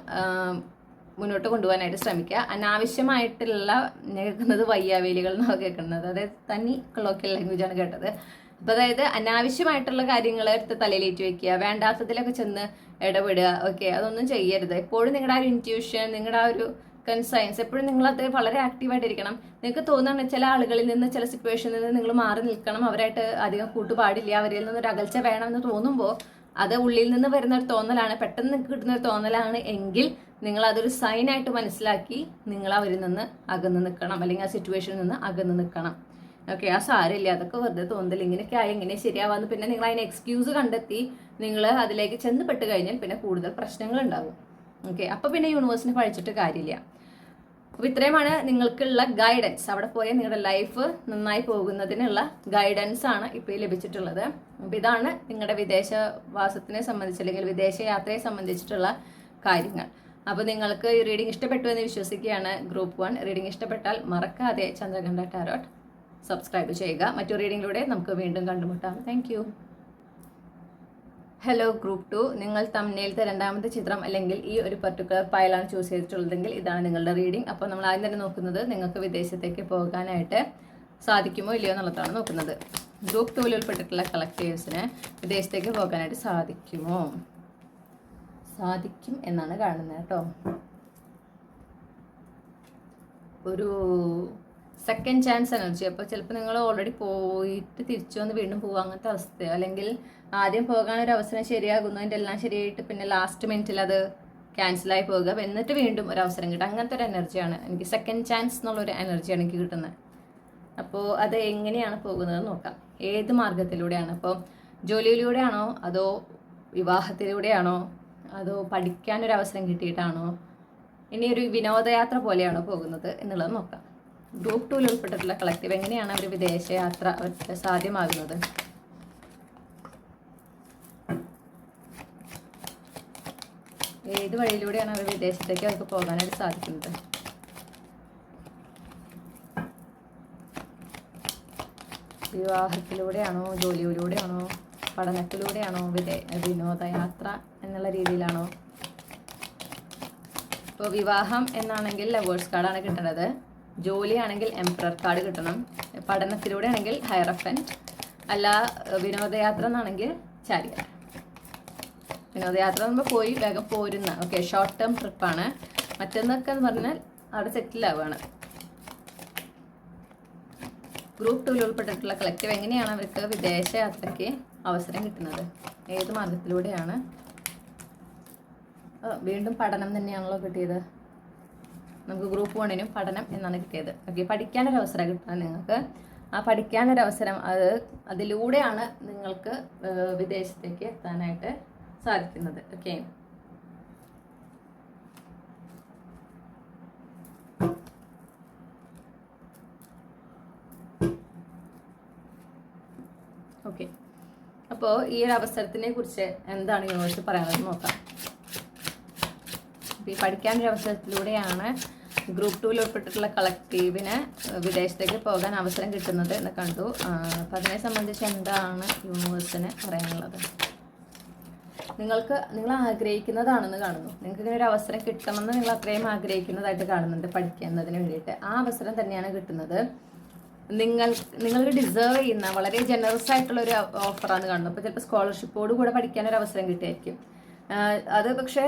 [SPEAKER 1] മുന്നോട്ട് കൊണ്ടുപോകാനായിട്ട് ശ്രമിക്കുക. അനാവശ്യമായിട്ടുള്ള കേൾക്കുന്നത് വയ്യാവേലികൾ എന്നാണ് കേൾക്കുന്നത്. അതായത് തനി കൊളോക്കിയൽ ലാംഗ്വേജാണ് കേട്ടത്. അപ്പോൾ അതായത് അനാവശ്യമായിട്ടുള്ള കാര്യങ്ങൾ എടുത്ത് തലയിലേറ്റ് വെക്കുക, വേണ്ടാത്തതിലൊക്കെ ചെന്ന് ഇടപെടുക. ഓക്കെ, അതൊന്നും ചെയ്യരുത്. എപ്പോഴും നിങ്ങളുടെ ആ ഒരു ഇൻറ്റ്യൂഷൻ, നിങ്ങളുടെ ആ ഒരു കൺസൈൻസ് എപ്പോഴും നിങ്ങളത് വളരെ ആക്റ്റീവായിട്ടിരിക്കണം. നിങ്ങൾക്ക് തോന്നുകയാണ് ചില ആളുകളിൽ നിന്ന്, ചില സിറ്റുവേഷനിൽ നിന്ന് നിങ്ങൾ മാറി നിൽക്കണം, അവരായിട്ട് അധികം കൂട്ടുപാടില്ല, അവരിൽ നിന്നൊരു അകൽച്ച വേണമെന്ന് തോന്നുമ്പോൾ അത് ഉള്ളിൽ നിന്ന് വരുന്ന ഒരു തോന്നലാണ്, പെട്ടെന്ന് കിട്ടുന്ന ഒരു തോന്നലാണ് എങ്കിൽ നിങ്ങൾ അതൊരു സൈനായിട്ട് മനസ്സിലാക്കി നിങ്ങൾ അവരിൽ നിന്ന് അകന്ന് നിൽക്കണം, അല്ലെങ്കിൽ ആ സിറ്റുവേഷനിൽ നിന്ന് അകന്ന് നിൽക്കണം. ഓക്കെ, ആ സാരമില്ല, അതൊക്കെ വെറുതെ തോന്നൽ, ഇങ്ങനെയൊക്കെ ആയി എങ്ങനെ ശരിയാവാന്ന് പിന്നെ നിങ്ങൾ അതിന് എക്സ്ക്യൂസ് കണ്ടെത്തി നിങ്ങൾ അതിലേക്ക് ചെന്നപ്പെട്ട് കഴിഞ്ഞാൽ പിന്നെ കൂടുതൽ പ്രശ്നങ്ങൾ ഉണ്ടാകും. ഓക്കെ, അപ്പോൾ പിന്നെ യൂണിവേഴ്സിനെ പഴിച്ചിട്ട് കാര്യമില്ല. അപ്പോൾ ഇത്രയുമാണ് നിങ്ങൾക്കുള്ള ഗൈഡൻസ്. അവിടെ പോയാൽ നിങ്ങളുടെ ലൈഫ് നന്നായി പോകുന്നതിനുള്ള ഗൈഡൻസ് ആണ് ഇപ്പോൾ ലഭിച്ചിട്ടുള്ളത്. അപ്പോൾ ഇതാണ് നിങ്ങളുടെ വിദേശവാസത്തിനെ സംബന്ധിച്ച് അല്ലെങ്കിൽ വിദേശ യാത്രയെ സംബന്ധിച്ചിട്ടുള്ള കാര്യങ്ങൾ. അപ്പോൾ നിങ്ങൾക്ക് ഈ റീഡിംഗ് ഇഷ്ടപ്പെട്ടു എന്ന് വിശ്വസിക്കുകയാണ്. ഗ്രൂപ്പ് 1 റീഡിംഗ് ഇഷ്ടപ്പെട്ടാൽ മറക്കാതെ ചന്ദ്രകണ്ഠ ടാരോട്ട് സബ്സ്ക്രൈബ് ചെയ്യുക. മറ്റൊരു റീഡിങ്ങിലൂടെ നമുക്ക് വീണ്ടും കണ്ടുമുട്ടാം. Thank you. ഹലോ ഗ്രൂപ്പ് 2, നിങ്ങൾ തമ്മിലത്തെ രണ്ടാമത്തെ ചിത്രം അല്ലെങ്കിൽ ഈ ഒരു പർട്ടിക്കുലർ ഫയലാണ് ചൂസ് ചെയ്തിട്ടുള്ളതെങ്കിൽ ഇതാണ് നിങ്ങളുടെ റീഡിംഗ്. അപ്പോൾ നമ്മൾ ആദ്യം തന്നെ നോക്കുന്നത് നിങ്ങൾക്ക് വിദേശത്തേക്ക് പോകാനായിട്ട് സാധിക്കുമോ ഇല്ലയോ എന്നുള്ളതാണ് നോക്കുന്നത്. ഗ്രൂപ്പ് 2 ഉൾപ്പെട്ടിട്ടുള്ള കളക്ടീവ്സിന് വിദേശത്തേക്ക് പോകാനായിട്ട് സാധിക്കും എന്നാണ് കാണുന്നത് കേട്ടോ. ഒരു സെക്കൻഡ് ചാൻസ് എനർജി. അപ്പോൾ ചിലപ്പോൾ നിങ്ങൾ ഓൾറെഡി പോയിട്ട് തിരിച്ചു വന്ന് വീണ്ടും പോകുക, അങ്ങനത്തെ അവസ്ഥയോ, അല്ലെങ്കിൽ ആദ്യം പോകാനൊരു അവസരം ശരിയാകുന്നു, അതിൻ്റെ എല്ലാം ശരിയായിട്ട് പിന്നെ ലാസ്റ്റ് മിനിറ്റിൽ അത് ക്യാൻസലായി പോകുക, എന്നിട്ട് വീണ്ടും ഒരു അവസരം കിട്ടുക, അങ്ങനത്തെ ഒരു എനർജിയാണ് എനിക്ക്. സെക്കൻഡ് ചാൻസ് എന്നുള്ളൊരു എനർജിയാണ് എനിക്ക് കിട്ടുന്നത്. അപ്പോൾ അത് എങ്ങനെയാണ് പോകുന്നത് നോക്കാം. ഏത് മാർഗത്തിലൂടെയാണ്? അപ്പോൾ ജോലിയിലൂടെയാണോ, അതോ വിവാഹത്തിലൂടെയാണോ, അതോ പഠിക്കാനൊരു അവസരം കിട്ടിയിട്ടാണോ, ഇനി ഒരു വിനോദയാത്ര പോലെയാണോ പോകുന്നത് എന്നുള്ളത് നോക്കാം. ഗ്രൂപ്പ് 2 ഉൾപ്പെട്ടിട്ടുള്ള കളക്റ്റീവ് എങ്ങനെയാണ് അവർ വിദേശയാത്ര അവർക്ക് സാധ്യമാകുന്നത്? ഏത് വഴിയിലൂടെയാണ് അവർ വിദേശത്തേക്ക് അവർക്ക് പോകാനായിട്ട് സാധിക്കുന്നത്? വിവാഹത്തിലൂടെയാണോ, ജോലിയിലൂടെയാണോ, പഠനത്തിലൂടെയാണോ, വിനോദയാത്ര എന്നുള്ള രീതിയിലാണോ? ഇപ്പോൾ വിവാഹം എന്നാണെങ്കിൽ ലവേഴ്സ് കാർഡാണ് കിട്ടുന്നത്. ജോലിയാണെങ്കിൽ എംപറർ കാർഡ് കിട്ടണം. പഠനത്തിലൂടെ ആണെങ്കിൽ ഹയറഫൻറ്റ്. അല്ല വിനോദയാത്ര എന്നാണെങ്കിൽ ചാരിയർ. വിനോദയാത്ര നമ്മൾ പോയി വേഗം പോരുന്ന ഷോർട്ട് ടേം ട്രിപ്പാണ്. മറ്റൊന്നൊക്കെ എന്ന് പറഞ്ഞാൽ അവിടെ സെറ്റിൽ ആവുകയാണ്. ഗ്രൂപ്പ് 2 ഉൾപ്പെട്ടിട്ടുള്ള കളക്റ്റീവ് എങ്ങനെയാണ് അവർക്ക് വിദേശയാത്രയ്ക്ക് അവസരം കിട്ടുന്നത്? ഏത് മാർഗത്തിലൂടെയാണ്? വീണ്ടും പഠനം തന്നെയാണല്ലോ കിട്ടിയത്. നമുക്ക് ഗ്രൂപ്പ് 1 പഠനം എന്നാണ് കിട്ടിയത്. പഠിക്കാനൊരവസരം കിട്ടാൻ നിങ്ങൾക്ക് ആ പഠിക്കാനൊരവസരം അതിലൂടെയാണ് നിങ്ങൾക്ക് വിദേശത്തേക്ക് എത്താനായിട്ട് സാധിക്കുന്നത്. ഓക്കെ, അപ്പോൾ ഈ ഒരു അവസരത്തിനെ കുറിച്ച് എന്താണ് യൂണിവേഴ്സ് പറയാനുള്ളത് നോക്കാം. ഈ പഠിക്കാനൊരു അവസരത്തിലൂടെയാണ് ഗ്രൂപ്പ് 2 ഉൾപ്പെട്ടിട്ടുള്ള കളക്റ്റീവിന് വിദേശത്തേക്ക് പോകാൻ അവസരം കിട്ടുന്നത് എന്ന് കണ്ടു. അപ്പം അതിനെ സംബന്ധിച്ച് എന്താണ് യൂണിവേഴ്സിന് പറയാനുള്ളത്? നിങ്ങൾ ആഗ്രഹിക്കുന്നതാണെന്ന് കാണുന്നു. നിങ്ങൾക്ക് ഇങ്ങനെ ഒരു അവസരം കിട്ടണമെന്ന് നിങ്ങൾ അത്രയും ആഗ്രഹിക്കുന്നതായിട്ട് കാണുന്നുണ്ട് പഠിക്കുന്നതിന് വേണ്ടിയിട്ട്. ആ അവസരം തന്നെയാണ് കിട്ടുന്നത്. നിങ്ങൾക്ക് ഡിസേർവ് ചെയ്യുന്ന വളരെ ജനറസ് ആയിട്ടുള്ള ഒരു ഓഫറാണ് കാണുന്നത്. അപ്പോൾ ചിലപ്പോൾ സ്കോളർഷിപ്പോട് കൂടെ പഠിക്കാനൊരു അവസരം കിട്ടുമായിരിക്കും. അത് പക്ഷേ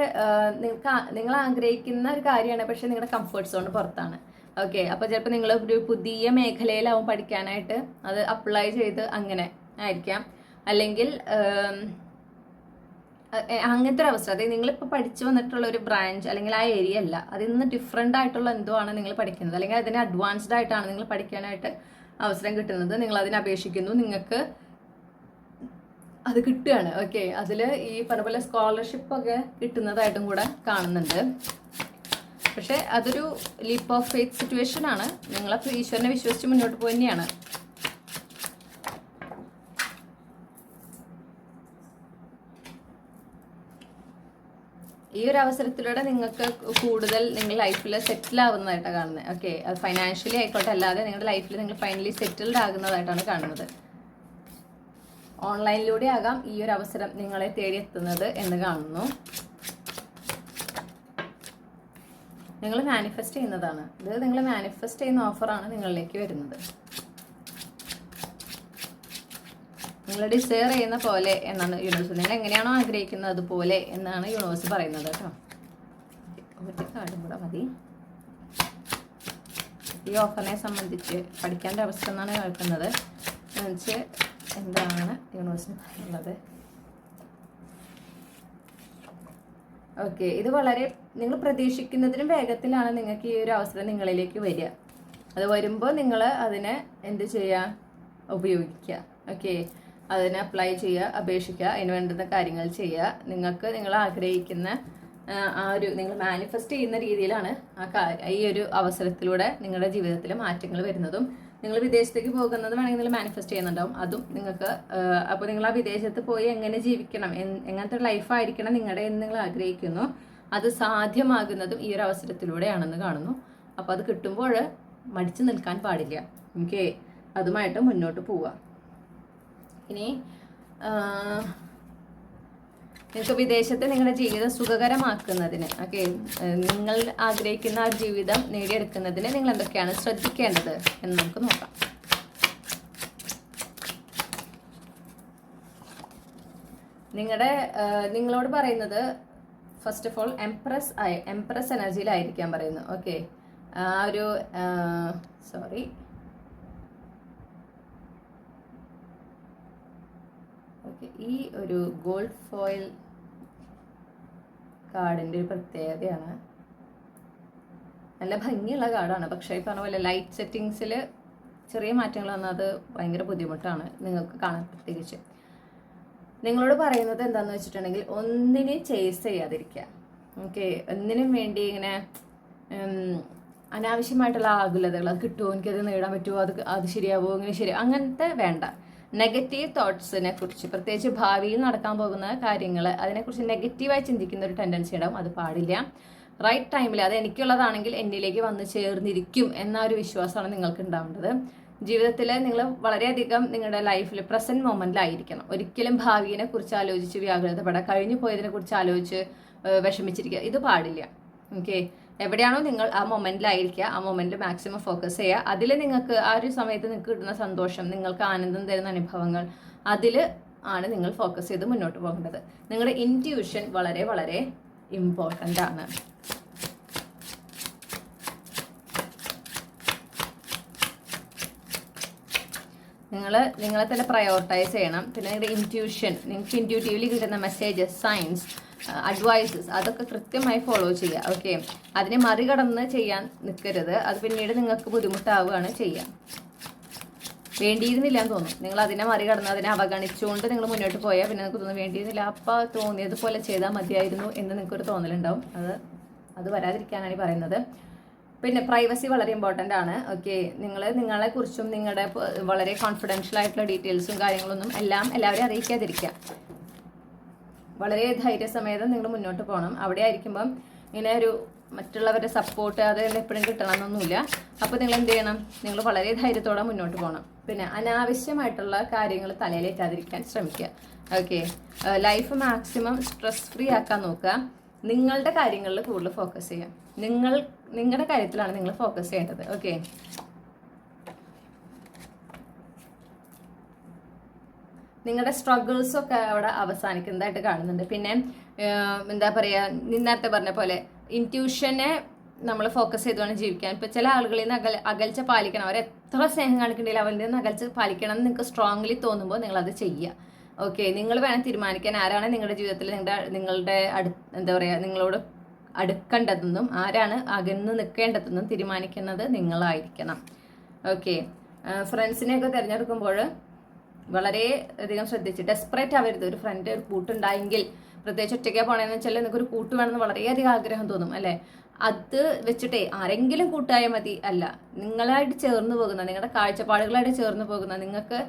[SPEAKER 1] നിങ്ങൾ ആഗ്രഹിക്കുന്ന ഒരു കാര്യമാണ്, പക്ഷേ നിങ്ങളുടെ കംഫർട്ട് സോൺ പുറത്താണ്. അപ്പോൾ ചിലപ്പോൾ നിങ്ങൾ ഒരു പുതിയ മേഖലയിലാവും പഠിക്കാനായിട്ട് അത് അപ്ലൈ ചെയ്ത് അങ്ങനെ ആയിരിക്കാം. അല്ലെങ്കിൽ അങ്ങനത്തെ ഒരു അവസ്ഥ, അതായത് നിങ്ങളിപ്പോൾ പഠിച്ചു വന്നിട്ടുള്ള ഒരു ബ്രാഞ്ച് അല്ലെങ്കിൽ ആ ഏരിയ അല്ല, അതിൽ നിന്ന് ഡിഫറെൻ്റ് ആയിട്ടുള്ള എന്തോ ആണ് നിങ്ങൾ പഠിക്കുന്നത്, അല്ലെങ്കിൽ അതിന് അഡ്വാൻസ്ഡ് ആയിട്ടാണ് നിങ്ങൾ പഠിക്കാനായിട്ട് അവസരം കിട്ടുന്നത്. നിങ്ങൾ അതിനെ അപേക്ഷിക്കുന്നു, നിങ്ങൾക്ക് അത് കിട്ടുകയാണ്. അതിൽ ഈ പറഞ്ഞ പോലെ സ്കോളർഷിപ്പൊക്കെ കിട്ടുന്നതായിട്ടും കൂടെ കാണുന്നുണ്ട്. പക്ഷെ അതൊരു ലീപ്പ് ഓഫ് ഫെയ്ത്ത് സിറ്റുവേഷൻ ആണ്. നിങ്ങളപ്പോൾ ഈശ്വരനെ വിശ്വസിച്ച് മുന്നോട്ട് പോയി തന്നെയാണ്. ഈ ഒരു അവസരത്തിലൂടെ നിങ്ങൾക്ക് കൂടുതൽ നിങ്ങൾ ലൈഫിൽ സെറ്റിൽ ആവുന്നതായിട്ടാണ് കാണുന്നത്. അത് ഫൈനാൻഷ്യലി ആയിക്കോട്ടെ, അല്ലാതെ നിങ്ങളുടെ ലൈഫിൽ നിങ്ങൾ ഫൈനലി സെറ്റിൽഡ് ആകുന്നതായിട്ടാണ് കാണുന്നത്. ഓൺലൈനിലൂടെ ആകാം ഈ ഒരു അവസരം നിങ്ങളെ തേടിയെത്തുന്നത് എന്ന് കാണുന്നു. നിങ്ങൾ മാനിഫെസ്റ്റ് ചെയ്യുന്നതാണ് ഇത്. നിങ്ങൾ മാനിഫെസ്റ്റ് ചെയ്യുന്ന ഓഫറാണ് നിങ്ങളിലേക്ക് വരുന്നത്. നിങ്ങൾ ഡിസയർ ചെയ്യുന്ന പോലെ എന്നാണ് യൂണിവേഴ്സ്, നിങ്ങൾ എങ്ങനെയാണോ ആഗ്രഹിക്കുന്നത് അതുപോലെ എന്നാണ് യൂണിവേഴ്സ് പറയുന്നത് കേട്ടോ. ഒരു കാർഡും കൂടെ മതി. ഈ ഓഫറിനെ സംബന്ധിച്ച് പഠിക്കാൻ അവസ്ഥ എന്നാണ് കേൾക്കുന്നത്. എന്നുവെച്ച് എന്താണ് യൂണിവേഴ്സിന് പറയുന്നത്? ഇത് വളരെ നിങ്ങൾ പ്രതീക്ഷിക്കുന്നതിനും വേഗത്തിലാണ് നിങ്ങൾക്ക് ഈ ഒരു അവസരം നിങ്ങളിലേക്ക് വരിക. അത് വരുമ്പോൾ നിങ്ങൾ അതിനെ എന്ത് ചെയ്യുക? ഉപയോഗിക്കുക. അതിനെ അപ്ലൈ ചെയ്യുക, അപേക്ഷിക്കുക, അതിന് വേണ്ടുന്ന കാര്യങ്ങൾ ചെയ്യുക. നിങ്ങൾ ആഗ്രഹിക്കുന്ന ആ ഒരു നിങ്ങൾ മാനിഫെസ്റ്റ് ചെയ്യുന്ന രീതിയിലാണ് ഈ ഒരു അവസരത്തിലൂടെ നിങ്ങളുടെ ജീവിതത്തിൽ മാറ്റങ്ങൾ വരുന്നതും. നിങ്ങൾ വിദേശത്തേക്ക് പോകുന്നത് വേണമെങ്കിൽ നിങ്ങൾ മാനിഫെസ്റ്റ് ചെയ്യുന്നുണ്ടാവും. അതും നിങ്ങൾക്ക് അപ്പോൾ നിങ്ങൾ ആ വിദേശത്ത് പോയി എങ്ങനെ ജീവിക്കണം, എങ്ങനത്തെ ലൈഫായിരിക്കണം നിങ്ങളുടെ എന്ന് നിങ്ങൾ ആഗ്രഹിക്കുന്നു, അത് സാധ്യമാകുന്നതും ഈ ഒരു അവസരത്തിലൂടെയാണെന്ന് കാണുന്നു. അപ്പോൾ അത് കിട്ടുമ്പോൾ മടിച്ചു നിൽക്കാൻ പാടില്ല. അതുമായിട്ട് മുന്നോട്ട് പോവുക. ഇനി നിങ്ങൾക്ക് വിദേശത്ത് നിങ്ങളുടെ ജീവിതം സുഖകരമാക്കുന്നതിന് നിങ്ങൾ ആഗ്രഹിക്കുന്ന ആ ജീവിതം നേടിയെടുക്കുന്നതിന് നിങ്ങൾ എന്തൊക്കെയാണ് ശ്രദ്ധിക്കേണ്ടത് എന്ന് നമുക്ക് നോക്കാം. നിങ്ങളോട് പറയുന്നത് ഫസ്റ്റ് ഓഫ് ഓൾ എംപ്രസ് എനർജിയിലായിരിക്കാൻ പറയുന്നു. ആ ഒരു ഈ ഒരു ഗോൾഡ് ഫോയിൽ കാർഡിൻ്റെ ഒരു പ്രത്യേകതയാണ്. നല്ല ഭംഗിയുള്ള കാർഡാണ്. പക്ഷേ ഈ പറഞ്ഞ പോലെ ലൈറ്റ് സെറ്റിങ്സിൽ ചെറിയ മാറ്റങ്ങൾ വന്നാൽ അത് ഭയങ്കര ബുദ്ധിമുട്ടാണ് നിങ്ങൾക്ക് കാണാൻ. പ്രത്യേകിച്ച് നിങ്ങളോട് പറയുന്നത് എന്താണെന്ന് വെച്ചിട്ടുണ്ടെങ്കിൽ ഒന്നിനെ ചേസ് ചെയ്യാതിരിക്കുക. ഒന്നിനും വേണ്ടി ഇങ്ങനെ അനാവശ്യമായിട്ടുള്ള ആകുലതകൾ, അത് കിട്ടുമോ, എനിക്കത് നേടാൻ പറ്റുമോ, അത് ശരിയാവുമോ, ഇങ്ങനെ ശരി, അങ്ങനത്തെ വേണ്ട. നെഗറ്റീവ് തോട്ട്സിനെ കുറിച്ച്, പ്രത്യേകിച്ച് ഭാവിയിൽ നടക്കാൻ പോകുന്ന കാര്യങ്ങൾ, അതിനെക്കുറിച്ച് നെഗറ്റീവായി ചിന്തിക്കുന്ന ഒരു ടെൻഡൻസി ഉണ്ടാവും. അത് പാടില്ല. റൈറ്റ് ടൈമിൽ അത് എനിക്കുള്ളതാണെങ്കിൽ എന്നിലേക്ക് വന്ന് ചേർന്നിരിക്കും എന്ന ഒരു വിശ്വാസമാണ് നിങ്ങൾക്ക് ഉണ്ടാവേണ്ടത്. ജീവിതത്തിൽ നിങ്ങൾ വളരെയധികം നിങ്ങളുടെ ലൈഫിൽ പ്രസന്റ് മൊമെന്റിലായിരിക്കണം. ഒരിക്കലും ഭാവിയെ കുറിച്ച് ആലോചിച്ച് വ്യാകുലതപ്പെടാം, കഴിഞ്ഞു പോയതിനെ കുറിച്ച് ആലോചിച്ച് വിഷമിച്ചിരിക്കുക, ഇത് പാടില്ല. ഓക്കെ, എവിടെയാണോ നിങ്ങൾ ആ മൊമെന്റിലായിരിക്കുക, ആ മൊമെന്റിൽ മാക്സിമം ഫോക്കസ് ചെയ്യുക. അതിൽ നിങ്ങൾക്ക് ആ ഒരു സമയത്ത് നിങ്ങൾക്ക് കിട്ടുന്ന സന്തോഷം, നിങ്ങൾക്ക് ആനന്ദം തരുന്ന അനുഭവങ്ങൾ, അതിൽ ആണ് നിങ്ങൾ ഫോക്കസ് ചെയ്ത് മുന്നോട്ട് പോകേണ്ടത്. നിങ്ങളുടെ ഇൻറ്റ്യൂഷൻ വളരെ വളരെ ഇമ്പോർട്ടൻ്റ് ആണ്. നിങ്ങളെ തന്നെ പ്രയോറിറ്റൈസ് ചെയ്യണം. പിന്നെ നിങ്ങളുടെ ഇൻറ്റ്യൂഷൻ, നിങ്ങൾക്ക് ഇൻറ്റ്യൂട്ടീവ്ലി കിട്ടുന്ന മെസ്സേജസ്, സൈൻസ്, അഡ്വൈസസ്, അതൊക്കെ കൃത്യമായി ഫോളോ ചെയ്യുക. ഓക്കെ, അതിനെ മറികടന്ന് ചെയ്യാൻ നിൽക്കരുത്. അത് പിന്നീട് നിങ്ങൾക്ക് ബുദ്ധിമുട്ടാവുകയാണ് ചെയ്യുക. വേണ്ടിയിരുന്നില്ല എന്ന് തോന്നും. നിങ്ങൾ അതിനെ മറികടന്ന് അതിനെ അവഗണിച്ചുകൊണ്ട് നിങ്ങൾ മുന്നോട്ട് പോയാൽ പിന്നെ നിങ്ങൾക്ക് തോന്നുന്നു വേണ്ടിയിരുന്നില്ല, അപ്പം തോന്നിയതുപോലെ ചെയ്താൽ മതിയായിരുന്നു എന്ന് നിങ്ങൾക്കൊരു തോന്നലുണ്ടാവും. അത് വരാതിരിക്കാനാണ് പറയുന്നത്. പിന്നെ പ്രൈവസി വളരെ ഇമ്പോർട്ടൻ്റ് ആണ്. ഓക്കെ, നിങ്ങളെക്കുറിച്ചും നിങ്ങളുടെ വളരെ കോൺഫിഡൻഷ്യൽ ആയിട്ടുള്ള ഡീറ്റെയിൽസും കാര്യങ്ങളൊന്നും എല്ലാവരെയും അറിയിക്കാതിരിക്കുക. വളരെ ധൈര്യസമേതം നിങ്ങൾ മുന്നോട്ട് പോകണം. അവിടെ ആയിരിക്കുമ്പം ഇങ്ങനെ ഒരു മറ്റുള്ളവരുടെ സപ്പോർട്ട് അത് എപ്പോഴും കിട്ടണമെന്നൊന്നുമില്ല. അപ്പോൾ നിങ്ങൾ എന്ത് ചെയ്യണം? നിങ്ങൾ വളരെ ധൈര്യത്തോടെ മുന്നോട്ട് പോകണം. പിന്നെ അനാവശ്യമായിട്ടുള്ള കാര്യങ്ങൾ തലയിലേറ്റാതിരിക്കാൻ ശ്രമിക്കുക. Okay, life maximum stress free ആക്കാൻ നോക്കുക. നിങ്ങളുടെ കാര്യങ്ങളിൽ കൂടുതൽ ഫോക്കസ് ചെയ്യുക. നിങ്ങളുടെ കാര്യത്തിലാണ് നിങ്ങൾ ഫോക്കസ് ചെയ്യേണ്ടത്. ഓക്കെ, നിങ്ങളുടെ സ്ട്രഗിൾസൊക്കെ അവിടെ അവസാനിക്കുന്നതായിട്ട് കാണുന്നുണ്ട്. പിന്നെ എന്താ പറയുക, നേരത്തെ പറഞ്ഞ പോലെ ഇൻറ്റ്യൂഷനെ നമ്മൾ ഫോക്കസ് ചെയ്തുകൊണ്ട് ജീവിക്കാൻ. ഇപ്പം ചില ആളുകളിൽ നിന്ന് അകൽച്ച പാലിക്കണം. അവർ എത്ര സ്നേഹം കാണിക്കണമെങ്കിൽ അവരിൽ നിന്ന് അകൽച്ച പാലിക്കണം എന്ന് നിങ്ങൾക്ക് സ്ട്രോങ്ലി തോന്നുമ്പോൾ നിങ്ങളത് ചെയ്യുക. ഓക്കെ, നിങ്ങൾ വേണം തീരുമാനിക്കാൻ ആരാണ് നിങ്ങളുടെ ജീവിതത്തിൽ നിങ്ങളുടെ എന്താ പറയുക, നിങ്ങളോട് അടുക്കേണ്ടതെന്നും ആരാണ് അകന്ന് നിൽക്കേണ്ടതെന്നും തീരുമാനിക്കുന്നത് നിങ്ങളായിരിക്കണം. ഓക്കെ, ഫ്രണ്ട്സിനെയൊക്കെ തിരഞ്ഞെടുക്കുമ്പോൾ വളരെ അധികം ശ്രദ്ധിച്ച് ഡെസ്പറേറ്റ് ആവരുത്. ഒരു ഫ്രണ്ട്, ഒരു കൂട്ടുണ്ടായെങ്കിൽ, പ്രത്യേകിച്ച് ഒറ്റയ്ക്കാണ് പോകണമെന്ന് വെച്ചാൽ നിങ്ങൾക്ക് ഒരു കൂട്ട് വേണമെന്ന് വളരെയധികം ആഗ്രഹം തോന്നും അല്ലേ? അത് വെച്ചിട്ടേ ആരെങ്കിലും കൂട്ടായാൽ മതി അല്ല, നിങ്ങളായിട്ട് ചേർന്ന് പോകുന്ന, നിങ്ങളുടെ കാഴ്ചപ്പാടുകളായിട്ട് ചേർന്ന് പോകുന്ന, നിങ്ങൾക്ക്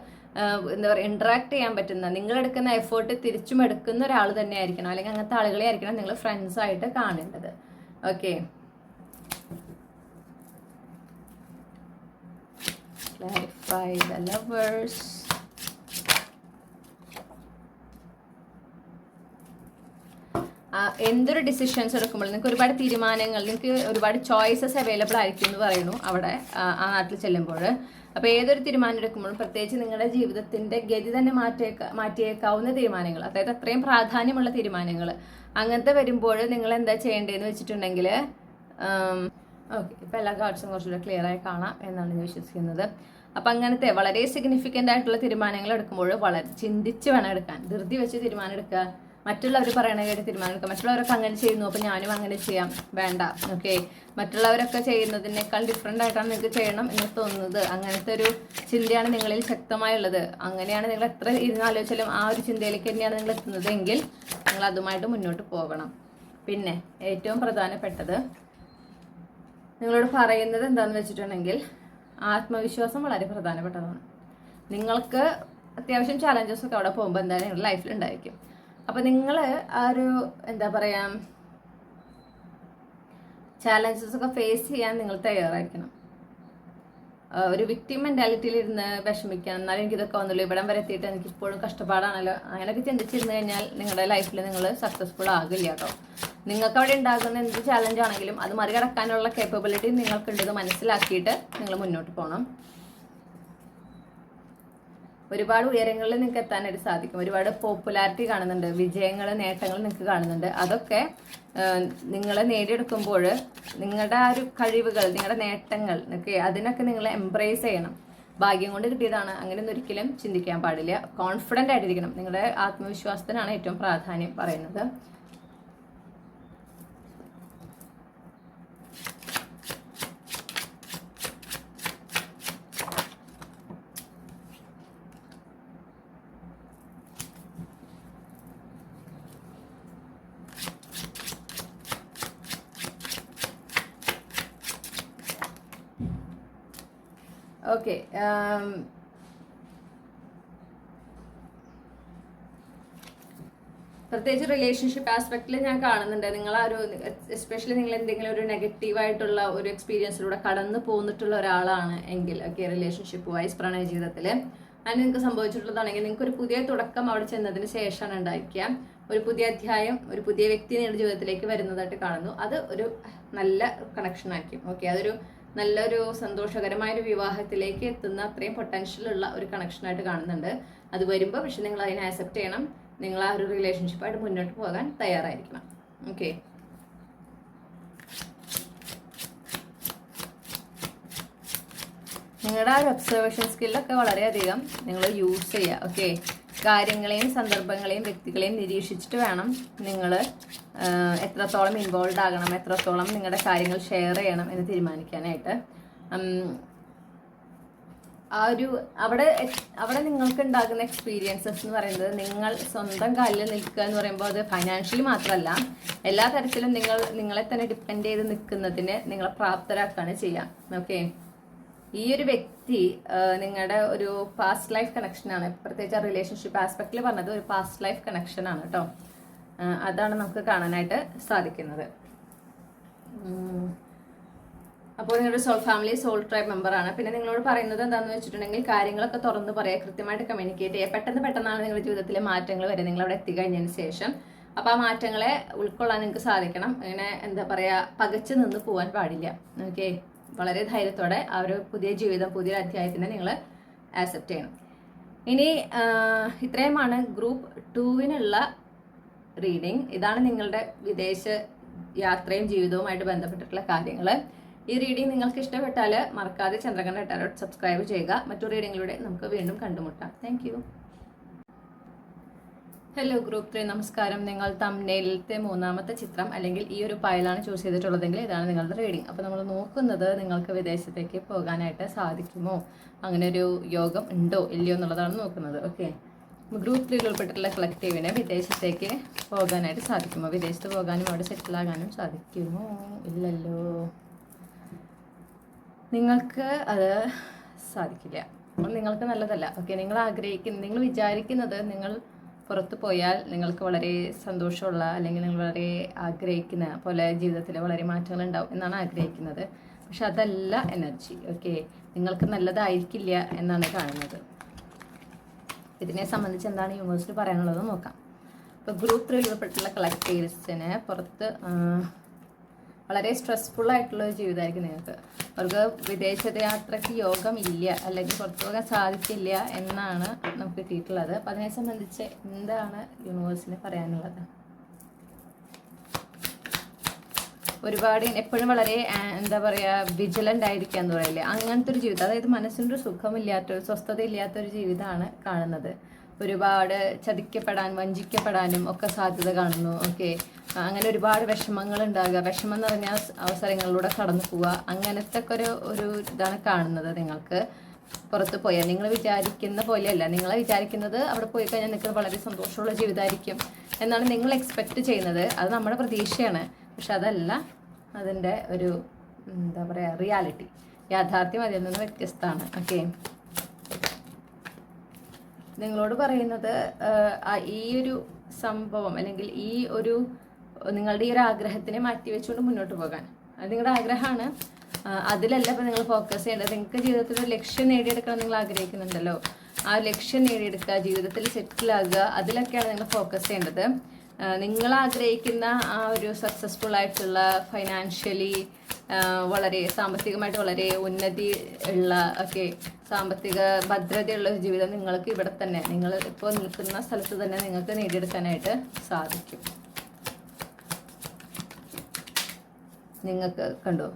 [SPEAKER 1] എന്താ പറയുക ഇന്ററാക്ട് ചെയ്യാൻ പറ്റുന്ന, നിങ്ങളെടുക്കുന്ന എഫേർട്ട് തിരിച്ചും എടുക്കുന്ന ഒരാൾ തന്നെ ആയിരിക്കണം. അല്ലെങ്കിൽ അങ്ങനത്തെ ആളുകളെ ആയിരിക്കണം നിങ്ങൾ ഫ്രണ്ട്സായിട്ട് കാണേണ്ടത്. Okay, clarify the lovers. എന്തൊരു ഡിസിഷൻസ് എടുക്കുമ്പോൾ നിങ്ങൾക്ക് ഒരുപാട് തീരുമാനങ്ങൾ, നിങ്ങൾക്ക് ഒരുപാട് ചോയ്സസ് അവൈലബിൾ ആയിരിക്കും എന്ന് പറയുന്നു അവിടെ ആ നാട്ടിൽ ചെല്ലുമ്പോൾ. അപ്പോൾ ഏതൊരു തീരുമാനം എടുക്കുമ്പോഴും, പ്രത്യേകിച്ച് നിങ്ങളുടെ ജീവിതത്തിന്റെ ഗതി തന്നെ മാറ്റിയേക്കാവുന്ന തീരുമാനങ്ങൾ, അതായത് അത്രയും പ്രാധാന്യമുള്ള തീരുമാനങ്ങൾ, അങ്ങനത്തെ വരുമ്പോൾ നിങ്ങൾ എന്താ ചെയ്യേണ്ടതെന്ന് വെച്ചിട്ടുണ്ടെങ്കിൽ, ഓക്കെ, ഇപ്പം എല്ലാ കാർഡ്സും കുറച്ചുകൂടെ ക്ലിയർ ആയി കാണാം എന്നാണ് ഞാൻ വിശ്വസിക്കുന്നത്. അപ്പം അങ്ങനത്തെ വളരെ സിഗ്നിഫിക്കൻ്റ് ആയിട്ടുള്ള തീരുമാനങ്ങൾ എടുക്കുമ്പോൾ വളരെ ചിന്തിച്ച് വേണം എടുക്കാൻ. ധൃതി വെച്ച് തീരുമാനം എടുക്കുക, മറ്റുള്ളവർ പറയണ കേട്ട് തീരുമാനം എടുക്കുക. മറ്റുള്ളവരൊക്കെ അങ്ങനെ ചെയ്യുന്നു അപ്പോൾ ഞാനും അങ്ങനെ ചെയ്യാം, വേണ്ട. ഓക്കെ, മറ്റുള്ളവരൊക്കെ ചെയ്യുന്നതിനേക്കാൾ ഡിഫറെൻ്റ് ആയിട്ടാണ് നിങ്ങൾക്ക് ചെയ്യണം എന്ന് തോന്നുന്നത്. അങ്ങനത്തെ ഒരു ചിന്തയാണ് നിങ്ങളിൽ ശക്തമായുള്ളത്. അങ്ങനെയാണ് നിങ്ങൾ എത്ര ഇരുന്നാലോചിച്ചാലും ആ ഒരു ചിന്തയിലേക്ക് തന്നെയാണ് നിങ്ങൾ എത്തുന്നത് എങ്കിൽ നിങ്ങൾ അതുമായിട്ട് മുന്നോട്ട് പോകണം. പിന്നെ ഏറ്റവും പ്രധാനപ്പെട്ടത് നിങ്ങളോട് പറയുന്നത് എന്താണെന്ന് വെച്ചിട്ടുണ്ടെങ്കിൽ, ആത്മവിശ്വാസം വളരെ പ്രധാനപ്പെട്ടതാണ്. നിങ്ങൾക്ക് അത്യാവശ്യം ചാലഞ്ചസൊക്കെ അവിടെ പോകുമ്പോൾ എന്തായാലും നിങ്ങളുടെ ലൈഫിൽ ഉണ്ടായിരിക്കും. അപ്പം നിങ്ങൾ ആ ഒരു എന്താ പറയുക ചാലഞ്ചസൊക്കെ ഫേസ് ചെയ്യാൻ നിങ്ങൾ തയ്യാറായിരിക്കണം. ഒരു വിക്ടിം മെൻറ്റാലിറ്റിയിൽ ഇരുന്ന് വിഷമിക്കണം, എന്നാലും എനിക്കിതൊക്കെ വന്നല്ലോ, ഇവിടം വരെ എത്തിയിട്ട് എനിക്ക് ഇപ്പോഴും കഷ്ടപ്പാടാണല്ലോ, അങ്ങനെയൊക്കെ ചിന്തിച്ചിരുന്നു കഴിഞ്ഞാൽ നിങ്ങളുടെ ലൈഫിൽ നിങ്ങൾ സക്സസ്ഫുൾ ആകില്ല കേട്ടോ. നിങ്ങൾക്ക് അവിടെ ഉണ്ടാകുന്ന എന്ത് ചാലഞ്ച് ആണെങ്കിലും അത് മറികടക്കാനുള്ള കേപ്പബിലിറ്റി നിങ്ങൾക്കുണ്ടെന്ന് മനസ്സിലാക്കിയിട്ട് നിങ്ങൾ മുന്നോട്ട് പോകണം. ഒരുപാട് ഉയരങ്ങളിൽ നിങ്ങൾക്ക് എത്താനായിട്ട് സാധിക്കും. ഒരുപാട് പോപ്പുലാരിറ്റി കാണുന്നുണ്ട്, വിജയങ്ങൾ, നേട്ടങ്ങൾ നിങ്ങൾക്ക് കാണുന്നുണ്ട്. അതൊക്കെ നിങ്ങൾ നേടിയെടുക്കുമ്പോൾ നിങ്ങളുടെ ആ ഒരു കഴിവുകൾ, നിങ്ങളുടെ നേട്ടങ്ങൾ ഒക്കെ അതിനൊക്കെ നിങ്ങൾ എംബ്രേസ് ചെയ്യണം. ഭാഗ്യം കൊണ്ട് കിട്ടിയതാണ് അങ്ങനെയൊന്നും ഒരിക്കലും ചിന്തിക്കാൻ പാടില്ല. കോൺഫിഡൻ്റ് ആയിട്ടിരിക്കണം. നിങ്ങളുടെ ആത്മവിശ്വാസത്തിനാണ് ഏറ്റവും പ്രാധാന്യം പറയുന്നത്. ഓക്കെ. പ്രത്യേകിച്ച് റിലേഷൻഷിപ്പ് ആസ്പെക്റ്റിൽ ഞാൻ കാണുന്നുണ്ട് നിങ്ങൾ ആ ഒരു എസ്പെഷ്യലി നിങ്ങൾ എന്തെങ്കിലും ഒരു നെഗറ്റീവായിട്ടുള്ള ഒരു എക്സ്പീരിയൻസിലൂടെ കടന്നു പോന്നിട്ടുള്ള ഒരാളാണ് എങ്കിൽ ഓക്കെ, റിലേഷൻഷിപ്പ് വൈസ് പ്രണയ ജീവിതത്തിൽ അത് നിങ്ങൾക്ക് സംഭവിച്ചിട്ടുള്ളതാണെങ്കിൽ നിങ്ങൾക്ക് ഒരു പുതിയ തുടക്കം അവിടെ ചെന്നതിന് ശേഷമാണ് ഉണ്ടായിരിക്കുക. ഒരു പുതിയ അധ്യായം, ഒരു പുതിയ വ്യക്തി നിങ്ങളുടെ ജീവിതത്തിലേക്ക് വരുന്നതായിട്ട് കാണുന്നു. അത് ഒരു നല്ല കണക്ഷൻ ആയിരിക്കും. ഓക്കെ, അതൊരു നല്ലൊരു സന്തോഷകരമായ ഒരു വിവാഹത്തിലേക്ക് എത്തുന്ന അത്രയും പൊട്ടൻഷ്യൽ ഉള്ള ഒരു കണക്ഷനായിട്ട് കാണുന്നുണ്ട്. അത് വരുമ്പോൾ പക്ഷെ നിങ്ങൾ അതിനെ ആക്സെപ്റ്റ് ചെയ്യണം. നിങ്ങൾ ആ ഒരു റിലേഷൻഷിപ്പായിട്ട് മുന്നോട്ട് പോകാൻ തയ്യാറായിരിക്കണം. ഓക്കെ, നിങ്ങളുടെ ആ ഒരു ഒബ്സർവേഷൻ സ്കില്ലൊക്കെ വളരെയധികം നിങ്ങൾ യൂസ് ചെയ്യുക. ഓക്കെ, കാര്യങ്ങളെയും സന്ദർഭങ്ങളെയും വ്യക്തികളെയും നിരീക്ഷിച്ചിട്ട് വേണം നിങ്ങൾ എത്രത്തോളം ഇൻവോൾവ് ആകണം, എത്രത്തോളം നിങ്ങളുടെ കാര്യങ്ങൾ ഷെയർ ചെയ്യണം എന്ന് തീരുമാനിക്കാനായിട്ട്. ആ ഒരു അവിടെ നിങ്ങൾക്ക് ഉണ്ടാകുന്ന എക്സ്പീരിയൻസസ് എന്ന് പറയുന്നത് നിങ്ങൾ സ്വന്തം കാലിൽ നിൽക്കുക എന്ന് പറയുമ്പോൾ അത് ഫൈനാൻഷ്യലി മാത്രമല്ല, എല്ലാ തരത്തിലും നിങ്ങളെ തന്നെ ഡിപ്പെൻഡ് ചെയ്ത് നിൽക്കുന്നതിന് നിങ്ങളെ പ്രാപ്തരാക്കുകയാണ് ചെയ്യാം. ഓക്കെ, ഈ ഒരു വ്യക്തി നിങ്ങളുടെ ഒരു പാസ്റ്റ് ലൈഫ് കണക്ഷനാണ്. പ്രത്യേകിച്ച് ആ റിലേഷൻഷിപ്പ് ആസ്പെക്റ്റിൽ പറഞ്ഞത് ഒരു പാസ്റ്റ് ലൈഫ് കണക്ഷനാണ് കേട്ടോ. അതാണ് നമുക്ക് കാണാനായിട്ട് സാധിക്കുന്നത്. അപ്പോൾ നിങ്ങളുടെ സോൾ ഫാമിലി സോൾ ട്രൈബ് മെമ്പറാണ്. പിന്നെ നിങ്ങളോട് പറയുന്നത് എന്താണെന്ന് വെച്ചിട്ടുണ്ടെങ്കിൽ കാര്യങ്ങളൊക്കെ തുറന്ന് പറയുക, കൃത്യമായിട്ട് കമ്മ്യൂണിക്കേറ്റ് ചെയ്യുക. പെട്ടെന്നാണ് നിങ്ങളുടെ ജീവിതത്തിലെ മാറ്റങ്ങൾ വരെ നിങ്ങൾ അവിടെ എത്തിക്കഴിഞ്ഞതിന് ശേഷം. അപ്പോൾ ആ മാറ്റങ്ങളെ ഉൾക്കൊള്ളാൻ നിങ്ങൾക്ക് സാധിക്കണം. അങ്ങനെ എന്താ പറയുക, പകച്ചു നിന്ന് പോകാൻ പാടില്ല. ഓക്കെ, വളരെ ധൈര്യത്തോടെ ആ ഒരു പുതിയ ജീവിതം, പുതിയൊരു അധ്യായത്തിനെ നിങ്ങൾ ആക്സെപ്റ്റ് ചെയ്യണം. ഇനി ഇത്രയുമാണ് ഗ്രൂപ്പ് 2-നുള്ള റീഡിങ്. ഇതാണ് നിങ്ങളുടെ വിദേശ യാത്രയും ജീവിതവുമായിട്ട് ബന്ധപ്പെട്ടിട്ടുള്ള കാര്യങ്ങൾ. ഈ റീഡിംഗ് നിങ്ങൾക്ക് ഇഷ്ടപ്പെട്ടാൽ മറക്കാതെ ചന്ദ്രകണ്ഠ ടാരോട്ട് സബ്സ്ക്രൈബ് ചെയ്യുക. മറ്റു റീഡിങ്ങിലൂടെ നമുക്ക് വീണ്ടും കണ്ടുമുട്ടാം. Thank you. ഹലോ ഗ്രൂപ്പ് 3, നമസ്കാരം. നിങ്ങൾ തംബ്നെയിലിലത്തെ 3ാമത്തെ ചിത്രം അല്ലെങ്കിൽ ഈ ഒരു ഫയലാണ് ചൂസ് ചെയ്തിട്ടുള്ളതെങ്കിൽ ഇതാണ് നിങ്ങളുടെ റീഡിംഗ്. അപ്പോൾ നമ്മൾ നോക്കുന്നത് നിങ്ങൾക്ക് വിദേശത്തേക്ക് പോകാനായിട്ട് സാധിക്കുമോ, അങ്ങനെ ഒരു യോഗം ഉണ്ടോ ഇല്ലയോ എന്നുള്ളതാണ് നോക്കുന്നത്. ഓക്കെ, ഗ്രൂപ്പ് 3 ഉൾപ്പെട്ടിട്ടുള്ള കളക്റ്റീവിനെ വിദേശത്തേക്ക് പോകാനായിട്ട് സാധിക്കുമോ, വിദേശത്ത് പോകാനും അവിടെ സെറ്റിലാകാനും സാധിക്കുമോ? ഇല്ലല്ലോ, നിങ്ങൾക്ക് അത് സാധിക്കില്ല. നിങ്ങൾക്ക് നല്ലതല്ല. ഓക്കെ, നിങ്ങൾ വിചാരിക്കുന്നത് നിങ്ങൾ പുറത്തു പോയാൽ നിങ്ങൾക്ക് വളരെ സന്തോഷമുള്ള അല്ലെങ്കിൽ നിങ്ങൾ വളരെ ആഗ്രഹിക്കുന്ന പോലെ ജീവിതത്തിൽ വളരെ മാറ്റങ്ങൾ ഉണ്ടാവും എന്നാണ് ആഗ്രഹിക്കുന്നത്. പക്ഷെ അതല്ല എനർജി. ഓക്കെ, നിങ്ങൾക്ക് നല്ലതായിരിക്കില്ല എന്നാണ് കാണുന്നത്. ഇതിനെ സംബന്ധിച്ച് എന്താണ് യൂണിവേഴ്സിന് പറയാനുള്ളത് നോക്കാം. ഇപ്പോൾ ഗ്രൂപ്പ് 3 ഉൾപ്പെട്ടിട്ടുള്ള കളക്റ്റീവ്സിന് പുറത്ത് വളരെ സ്ട്രെസ്ഫുൾ ആയിട്ടുള്ള ഒരു ജീവിതമായിരിക്കും നിങ്ങൾക്ക്. അവർക്ക് വിദേശ യാത്രയ്ക്ക് യോഗം ഇല്ല അല്ലെങ്കിൽ പുറത്തു പോകാൻ സാധിക്കില്ല എന്നാണ് നമുക്ക് കിട്ടിയിട്ടുള്ളത്. അപ്പം അതിനെ സംബന്ധിച്ച് എന്താണ് യൂണിവേഴ്സിന് പറയാനുള്ളത്? ഒരുപാട് എപ്പോഴും വളരെ എന്താ പറയുക, വിജിലൻ്റ് ആയിരിക്കുക എന്ന് പറയില്ലേ, അങ്ങനത്തെ ഒരു ജീവിതം. അതായത് മനസ്സിൻ്റെ സുഖമില്ലാത്തൊരു സ്വസ്ഥത ഇല്ലാത്തൊരു ജീവിതമാണ് കാണുന്നത്. ഒരുപാട് ചതിക്കപ്പെടാൻ, വഞ്ചിക്കപ്പെടാനും ഒക്കെ സാധ്യത കാണുന്നു. ഓക്കെ, അങ്ങനെ ഒരുപാട് വിഷമങ്ങൾ ഉണ്ടാകുക, വിഷമം എന്ന് പറഞ്ഞാൽ അവസരങ്ങളിലൂടെ കടന്നു പോവുക, അങ്ങനത്തെ ഒക്കെ ഒരു ഇതാണ് കാണുന്നത്. നിങ്ങൾക്ക് പുറത്ത് പോയാൽ നിങ്ങൾ വിചാരിക്കുന്ന പോലെയല്ല. നിങ്ങളെ വിചാരിക്കുന്നത് അവിടെ പോയി കഴിഞ്ഞാൽ നിങ്ങൾക്ക് വളരെ സന്തോഷമുള്ള ജീവിതമായിരിക്കും എന്നാണ് നിങ്ങൾ എക്സ്പെക്റ്റ് ചെയ്യുന്നത്. അത് നമ്മുടെ പ്രതീക്ഷയാണ്. പക്ഷെ അതല്ല അതിൻ്റെ ഒരു എന്താ പറയുക, റിയാലിറ്റി, യാഥാർത്ഥ്യം അതിൽ നിന്ന് വ്യത്യസ്തമാണ്. ഓക്കെ, നിങ്ങളോട് പറയുന്നത് ഈ ഒരു സംഭവം അല്ലെങ്കിൽ ഈ ഒരു നിങ്ങളുടെ ഈ ഒരു ആഗ്രഹത്തിനെ മാറ്റി വെച്ചുകൊണ്ട് മുന്നോട്ട് പോകാൻ, അത് നിങ്ങളുടെ ആഗ്രഹമാണ്. അതിലല്ല ഇപ്പം നിങ്ങൾ ഫോക്കസ് ചെയ്യേണ്ടത്. നിങ്ങൾക്ക് ജീവിതത്തിൽ ഒരു ലക്ഷ്യം നേടിയെടുക്കണം നിങ്ങൾ ആഗ്രഹിക്കുന്നുണ്ടല്ലോ, ആ ലക്ഷ്യം നേടിയെടുക്കുക, ജീവിതത്തിൽ സെറ്റിലാകുക, അതിലൊക്കെയാണ് നിങ്ങൾ ഫോക്കസ് ചെയ്യേണ്ടത്. നിങ്ങൾ ആഗ്രഹിക്കുന്ന ആ ഒരു സക്സസ്ഫുൾ ആയിട്ടുള്ള ഫൈനാൻഷ്യലി വളരെ സാമ്പത്തികമായിട്ട് വളരെ ഉന്നതി ഉള്ള ഒക്കെ സാമ്പത്തിക ഭദ്രതയുള്ള ഒരു ജീവിതം നിങ്ങൾക്ക് ഇവിടെ തന്നെ, നിങ്ങൾ ഇപ്പോൾ നിൽക്കുന്ന സ്ഥലത്ത് തന്നെ നിങ്ങൾക്ക് നേടിയെടുക്കാനായിട്ട് സാധിക്കും. നിങ്ങൾക്ക് കണ്ടോ,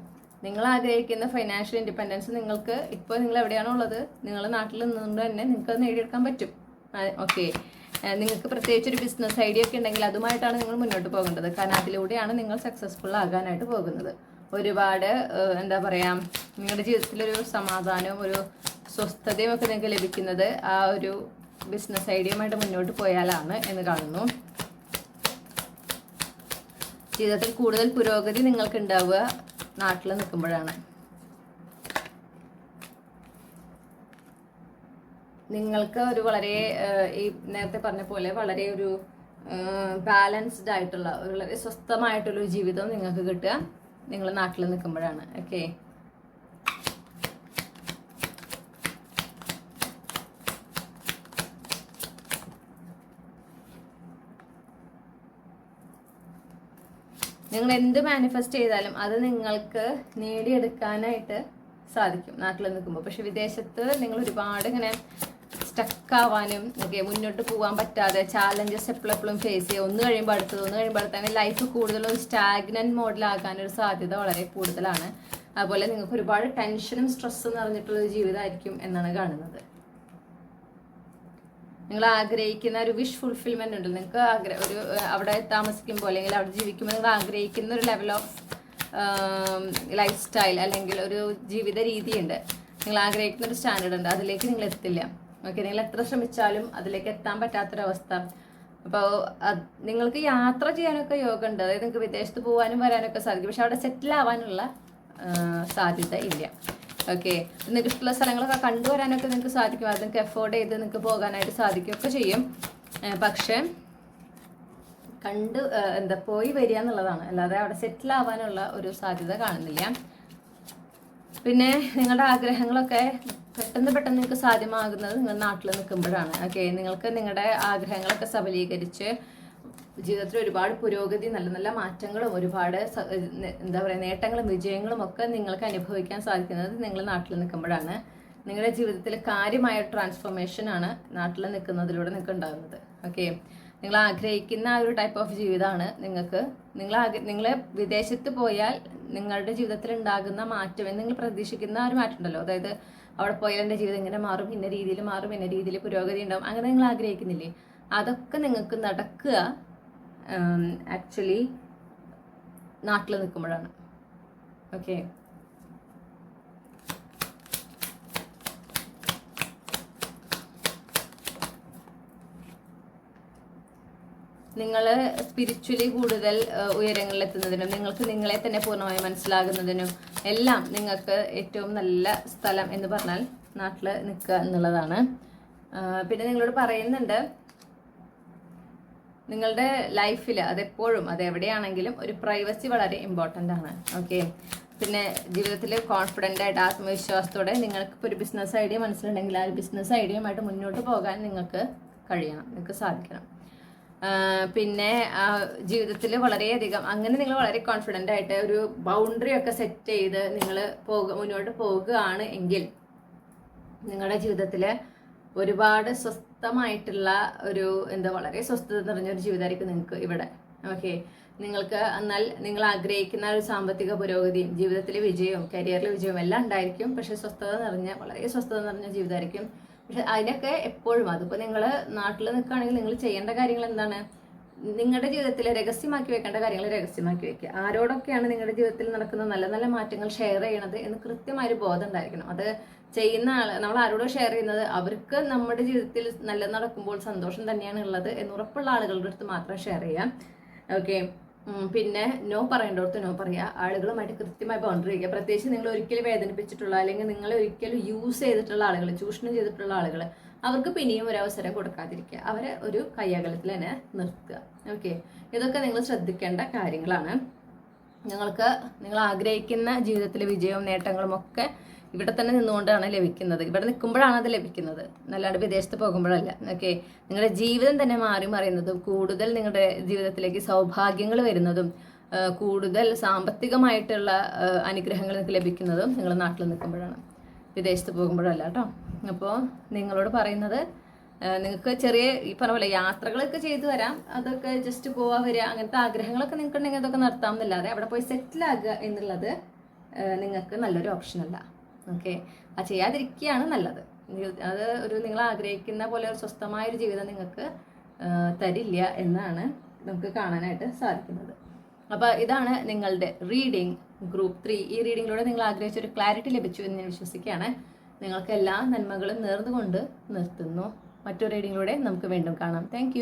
[SPEAKER 1] നിങ്ങൾ ആഗ്രഹിക്കുന്ന ഫൈനാൻഷ്യൽ ഇൻഡിപെൻഡൻസ് നിങ്ങൾക്ക് ഇപ്പോൾ നിങ്ങൾ എവിടെയാണോ ഉള്ളത്, നിങ്ങളുടെ നാട്ടിൽ നിന്നുകൊണ്ട് തന്നെ നിങ്ങൾക്ക് അത് നേടിയെടുക്കാൻ പറ്റും. ഓക്കെ, നിങ്ങൾക്ക് പ്രത്യേകിച്ച് ഒരു ബിസിനസ് ഐഡിയ ഒക്കെ ഉണ്ടെങ്കിൽ അതുമായിട്ടാണ് നിങ്ങൾ മുന്നോട്ട് പോകേണ്ടത്. കാരണം അതിലൂടെയാണ് നിങ്ങൾ സക്സസ്ഫുൾ ആകാനായിട്ട് പോകുന്നത്. ഒരുപാട് എന്താ പറയുക, നിങ്ങളുടെ ജീവിതത്തിലൊരു സമാധാനവും ഒരു സ്വസ്ഥതയും ഒക്കെ നിങ്ങൾക്ക് ലഭിക്കുന്നത് ആ ഒരു ബിസിനസ് ഐഡിയയുമായിട്ട് മുന്നോട്ട് പോയാലാണ് എന്ന് കാണുന്നു. ജീവിതത്തിൽ കൂടുതൽ പുരോഗതി നിങ്ങൾക്ക് ഉണ്ടാവുക നാട്ടിൽ നിൽക്കുമ്പോഴാണ്. നിങ്ങൾക്ക് ഒരു വളരെ ഈ നേരത്തെ പറഞ്ഞ പോലെ വളരെ ഒരു ബാലൻസ്ഡ് ആയിട്ടുള്ള വളരെ സ്വസ്ഥമായിട്ടുള്ള ഒരു ജീവിതം നിങ്ങൾക്ക് കിട്ടുക നിങ്ങൾ നാട്ടിൽ നിൽക്കുമ്പോഴാണ്. ഓക്കെ, നിങ്ങൾ എന്ത് മാനിഫെസ്റ്റ് ചെയ്താലും അത് നിങ്ങൾക്ക് നേടിയെടുക്കാനായിട്ട് സാധിക്കും നാട്ടിൽ നിൽക്കുമ്പോൾ. പക്ഷെ വിദേശത്ത് നിങ്ങൾ ഒരുപാട് ഇങ്ങനെ സ്റ്റക്കാവാനും ഓക്കെ മുന്നോട്ട് പോകാൻ പറ്റാതെ ചാലഞ്ചസ് എപ്പോഴെപ്പോഴും ഫേസ് ചെയ്യുക, ഒന്ന് കഴിയുമ്പോൾ അടുത്തത് അങ്ങനെ ലൈഫ് കൂടുതലും സ്റ്റാഗ്നന്റ് മോഡിലാകാനൊരു സാധ്യത വളരെ കൂടുതലാണ്. അതുപോലെ നിങ്ങൾക്ക് ഒരുപാട് ടെൻഷനും സ്ട്രെസ്സും നിറഞ്ഞിട്ടുള്ളൊരു ജീവിതമായിരിക്കും എന്നാണ് കാണുന്നത്. നിങ്ങൾ ആഗ്രഹിക്കുന്ന ഒരു വിഷ് ഫുൾഫിൽമെന്റ് ഉണ്ട്. നിങ്ങൾക്ക് ഒരു അവിടെ താമസിക്കുമ്പോൾ അല്ലെങ്കിൽ അവിടെ ജീവിക്കുമ്പോൾ നിങ്ങൾ ആഗ്രഹിക്കുന്ന ഒരു ലെവൽ ഓഫ് ലൈഫ് സ്റ്റൈൽ അല്ലെങ്കിൽ ഒരു ജീവിത രീതിയുണ്ട്, നിങ്ങൾ ആഗ്രഹിക്കുന്ന ഒരു സ്റ്റാൻഡേർഡ് ഉണ്ട്, അതിലേക്ക് നിങ്ങൾ എത്തില്ല. ഓക്കെ, നിങ്ങൾ എത്ര ശ്രമിച്ചാലും അതിലേക്ക് എത്താൻ പറ്റാത്തൊരവസ്ഥ. അപ്പോൾ നിങ്ങൾക്ക് യാത്ര ചെയ്യാനൊക്കെ യോഗ ഉണ്ട്, അതായത് നിങ്ങൾക്ക് വിദേശത്ത് പോകാനും വരാനൊക്കെ സാധിക്കും, പക്ഷെ അവിടെ സെറ്റിൽ ആവാനുള്ള സാധ്യത ഇല്ല. ഓക്കെ, നിങ്ങൾക്ക് ഇഷ്ടമുള്ള സ്ഥലങ്ങളൊക്കെ കണ്ടുവരാനൊക്കെ നിങ്ങൾക്ക് സാധിക്കും, അത് നിങ്ങൾക്ക് എഫോർഡ് ചെയ്ത് നിങ്ങൾക്ക് പോകാനായിട്ട് സാധിക്കുകയൊക്കെ ചെയ്യും. പക്ഷെ പോയി വരിക എന്നുള്ളതാണ്, അല്ലാതെ അവിടെ സെറ്റിൽ ആവാനുള്ള ഒരു സാധ്യത കാണുന്നില്ല. പിന്നെ നിങ്ങളുടെ ആഗ്രഹങ്ങളൊക്കെ പെട്ടെന്ന് നിങ്ങൾക്ക് സാധ്യമാകുന്നത് നിങ്ങൾ നാട്ടിൽ നിൽക്കുമ്പോഴാണ്. ഓക്കെ, നിങ്ങൾക്ക് നിങ്ങളുടെ ആഗ്രഹങ്ങളൊക്കെ സബലീകരിച്ച് ജീവിതത്തിൽ ഒരുപാട് പുരോഗതി, നല്ല നല്ല മാറ്റങ്ങളും ഒരുപാട് എന്താ പറയുക നേട്ടങ്ങളും വിജയങ്ങളും ഒക്കെ നിങ്ങൾക്ക് അനുഭവിക്കാൻ സാധിക്കുന്നത് നിങ്ങൾ നാട്ടിൽ നിൽക്കുമ്പോഴാണ്. നിങ്ങളുടെ ജീവിതത്തിൽ കാര്യമായ ട്രാൻസ്ഫോർമേഷനാണ് നാട്ടിൽ നിൽക്കുന്നതിലൂടെ നിങ്ങൾക്ക് ഉണ്ടാകുന്നത്. ഓക്കെ, നിങ്ങൾ ആഗ്രഹിക്കുന്ന ആ ഒരു ടൈപ്പ് ഓഫ് ജീവിതമാണ് നിങ്ങൾക്ക്. നിങ്ങൾ വിദേശത്ത് പോയാൽ നിങ്ങളുടെ ജീവിതത്തിൽ ഉണ്ടാകുന്ന മാറ്റം, നിങ്ങൾ പ്രതീക്ഷിക്കുന്ന ആ ഒരു മാറ്റം ഉണ്ടല്ലോ, അതായത് അവിടെ പോയാൽ എൻ്റെ ജീവിതം ഇങ്ങനെ മാറും, ഇന്ന രീതിയിൽ മാറും, ഇന്ന രീതിയിൽ പുരോഗതി ഉണ്ടാവും, അങ്ങനെ നിങ്ങൾ ആഗ്രഹിക്കുന്നില്ലേ, അതൊക്കെ നിങ്ങൾക്ക് നടക്കുക ആക്ച്വലി നാട്ടിൽ നിൽക്കുമ്പോഴാണ്. ഓക്കെ, നിങ്ങൾ സ്പിരിച്വലി കൂടുതൽ ഉയരങ്ങളിലെത്തുന്നതിനും നിങ്ങൾക്ക് നിങ്ങളെ തന്നെ പൂർണ്ണമായി മനസ്സിലാകുന്നതിനും എല്ലാം നിങ്ങൾക്ക് ഏറ്റവും നല്ല സ്ഥലം എന്ന് പറഞ്ഞാൽ നാട്ടിൽ നിൽക്കുക എന്നുള്ളതാണ്. പിന്നെ നിങ്ങളോട് പറയുന്നുണ്ട്, നിങ്ങളുടെ ലൈഫിൽ അതെപ്പോഴും അതെവിടെയാണെങ്കിലും ഒരു പ്രൈവസി വളരെ ഇമ്പോർട്ടൻ്റ് ആണ്. ഓക്കെ, പിന്നെ ജീവിതത്തിൽ കോൺഫിഡൻ്റ് ആയിട്ട് ആത്മവിശ്വാസത്തോടെ നിങ്ങൾക്കിപ്പോൾ ഒരു ബിസിനസ് ഐഡിയ മനസ്സിലുണ്ടെങ്കിൽ ആ ഒരു ബിസിനസ് ഐഡിയയുമായിട്ട് മുന്നോട്ട് പോകാൻ നിങ്ങൾക്ക് കഴിയണം, നിങ്ങൾക്ക് സാധിക്കണം. പിന്നെ ജീവിതത്തിൽ വളരെയധികം അങ്ങനെ നിങ്ങൾ വളരെ കോൺഫിഡൻ്റ് ആയിട്ട് ഒരു ബൗണ്ടറി ഒക്കെ സെറ്റ് ചെയ്ത് നിങ്ങൾ മുന്നോട്ട് പോകുകയാണ് എങ്കിൽ നിങ്ങളുടെ ജീവിതത്തിൽ ഒരുപാട് സ്വസ്ഥമായിട്ടുള്ള ഒരു വളരെ സ്വസ്ഥത നിറഞ്ഞൊരു ജീവിതമായിരിക്കും നിങ്ങൾക്ക് ഇവിടെ. ഓക്കെ, നിങ്ങൾക്ക് എന്നാൽ നിങ്ങൾ ആഗ്രഹിക്കുന്ന ഒരു സാമ്പത്തിക പുരോഗതിയും ജീവിതത്തിലെ വിജയവും കരിയറിലെ വിജയവും എല്ലാം ഉണ്ടായിരിക്കും. പക്ഷെ വളരെ സ്വസ്ഥത നിറഞ്ഞ ജീവിതമായിരിക്കും. പക്ഷെ അതിനൊക്കെ എപ്പോഴും അതിപ്പോൾ നിങ്ങൾ നാട്ടിൽ നിൽക്കുകയാണെങ്കിൽ നിങ്ങൾ ചെയ്യേണ്ട കാര്യങ്ങൾ എന്താണ്, നിങ്ങളുടെ ജീവിതത്തിൽ രഹസ്യമാക്കി വെക്കേണ്ട കാര്യങ്ങൾ രഹസ്യമാക്കി വെക്കുക. ആരോടൊക്കെയാണ് നിങ്ങളുടെ ജീവിതത്തിൽ നടക്കുന്ന നല്ല നല്ല മാറ്റങ്ങൾ ഷെയർ ചെയ്യണത് എന്ന് കൃത്യമായൊരു ബോധം ഉണ്ടായിരിക്കണം. അത് ചെയ്യുന്ന നമ്മൾ ആരോടോ ഷെയർ ചെയ്യുന്നത് അവർക്ക് നമ്മുടെ ജീവിതത്തിൽ നല്ല നടക്കുമ്പോൾ സന്തോഷം തന്നെയാണ് ഉള്ളത് എന്ന് ഉറപ്പുള്ള ആളുകളുടെ അടുത്ത് മാത്രം ഷെയർ ചെയ്യാം. ഓക്കെ, പിന്നെ നോ പറയേണ്ടടുത്ത് നോ പറയുക, ആളുകളുമായിട്ട് കൃത്യമായി ബൗണ്ടറി വയ്ക്കുക. പ്രത്യേകിച്ച് നിങ്ങൾ ഒരിക്കലും വേദനിപ്പിച്ചിട്ടുള്ള അല്ലെങ്കിൽ നിങ്ങൾ ഒരിക്കലും യൂസ് ചെയ്തിട്ടുള്ള ആളുകൾ, ചൂഷണം ചെയ്തിട്ടുള്ള ആളുകൾ, അവർക്ക് പിന്നെയും ഒരു അവസരം കൊടുക്കാതിരിക്കുക, അവരെ ഒരു കയ്യകലത്തിൽ തന്നെ നിർത്തുക. ഓക്കെ, ഇതൊക്കെ നിങ്ങൾ ശ്രദ്ധിക്കേണ്ട കാര്യങ്ങളാണ്. നിങ്ങൾ ആഗ്രഹിക്കുന്ന ജീവിതത്തിലെ വിജയവും നേട്ടങ്ങളും ഒക്കെ ഇവിടെ തന്നെ നിന്നുകൊണ്ടാണ് ലഭിക്കുന്നത്, ഇവിടെ നിൽക്കുമ്പോഴാണ് അത് ലഭിക്കുന്നത്, അല്ലാണ്ട് വിദേശത്ത് പോകുമ്പോഴല്ല. ഓക്കെ, നിങ്ങളുടെ ജീവിതം തന്നെ മാറി മറിയുന്നതും കൂടുതൽ നിങ്ങളുടെ ജീവിതത്തിലേക്ക് സൗഭാഗ്യങ്ങൾ വരുന്നതും കൂടുതൽ സാമ്പത്തികമായിട്ടുള്ള അനുഗ്രഹങ്ങൾ നിങ്ങൾക്ക് ലഭിക്കുന്നതും നിങ്ങൾ നാട്ടിൽ നിൽക്കുമ്പോഴാണ്, വിദേശത്ത് പോകുമ്പോഴല്ല കേട്ടോ. അപ്പോൾ നിങ്ങളോട് പറയുന്നത്, നിങ്ങൾക്ക് ചെറിയ ഈ പറഞ്ഞ പോലെ യാത്രകളൊക്കെ ചെയ്തു വരാം, അതൊക്കെ ജസ്റ്റ് പോവാ വരിക, അങ്ങനത്തെ ആഗ്രഹങ്ങളൊക്കെ നിങ്ങൾക്ക് ഉണ്ടെങ്കിൽ അതൊക്കെ നടത്താമെന്നല്ലാതെ അവിടെ പോയി സെറ്റിലാകുക എന്നുള്ളത് നിങ്ങൾക്ക് നല്ലൊരു ഓപ്ഷനല്ല. ഓക്കെ, അത് ചെയ്യാതിരിക്കുകയാണ് നല്ലത്. അത് നിങ്ങൾ ആഗ്രഹിക്കുന്ന പോലെ ഒരു സ്വസ്ഥമായൊരു ജീവിതം നിങ്ങൾക്ക് തരില്ല എന്നാണ് നമുക്ക് കാണാനായിട്ട് സാധിക്കുന്നത്. അപ്പോൾ ഇതാണ് നിങ്ങളുടെ റീഡിംഗ് ഗ്രൂപ്പ് 3. ഈ റീഡിങ്ങിലൂടെ നിങ്ങൾ ആഗ്രഹിച്ചൊരു ക്ലാരിറ്റി ലഭിച്ചു എന്ന് ഞാൻ വിശ്വസിക്കുകയാണ്. നിങ്ങൾക്ക് എല്ലാ നന്മകളും നേർന്നുകൊണ്ട് നിർത്തുന്നു. മറ്റൊരു റീഡിങ്ങിലൂടെ നമുക്ക് വീണ്ടും കാണാം. താങ്ക്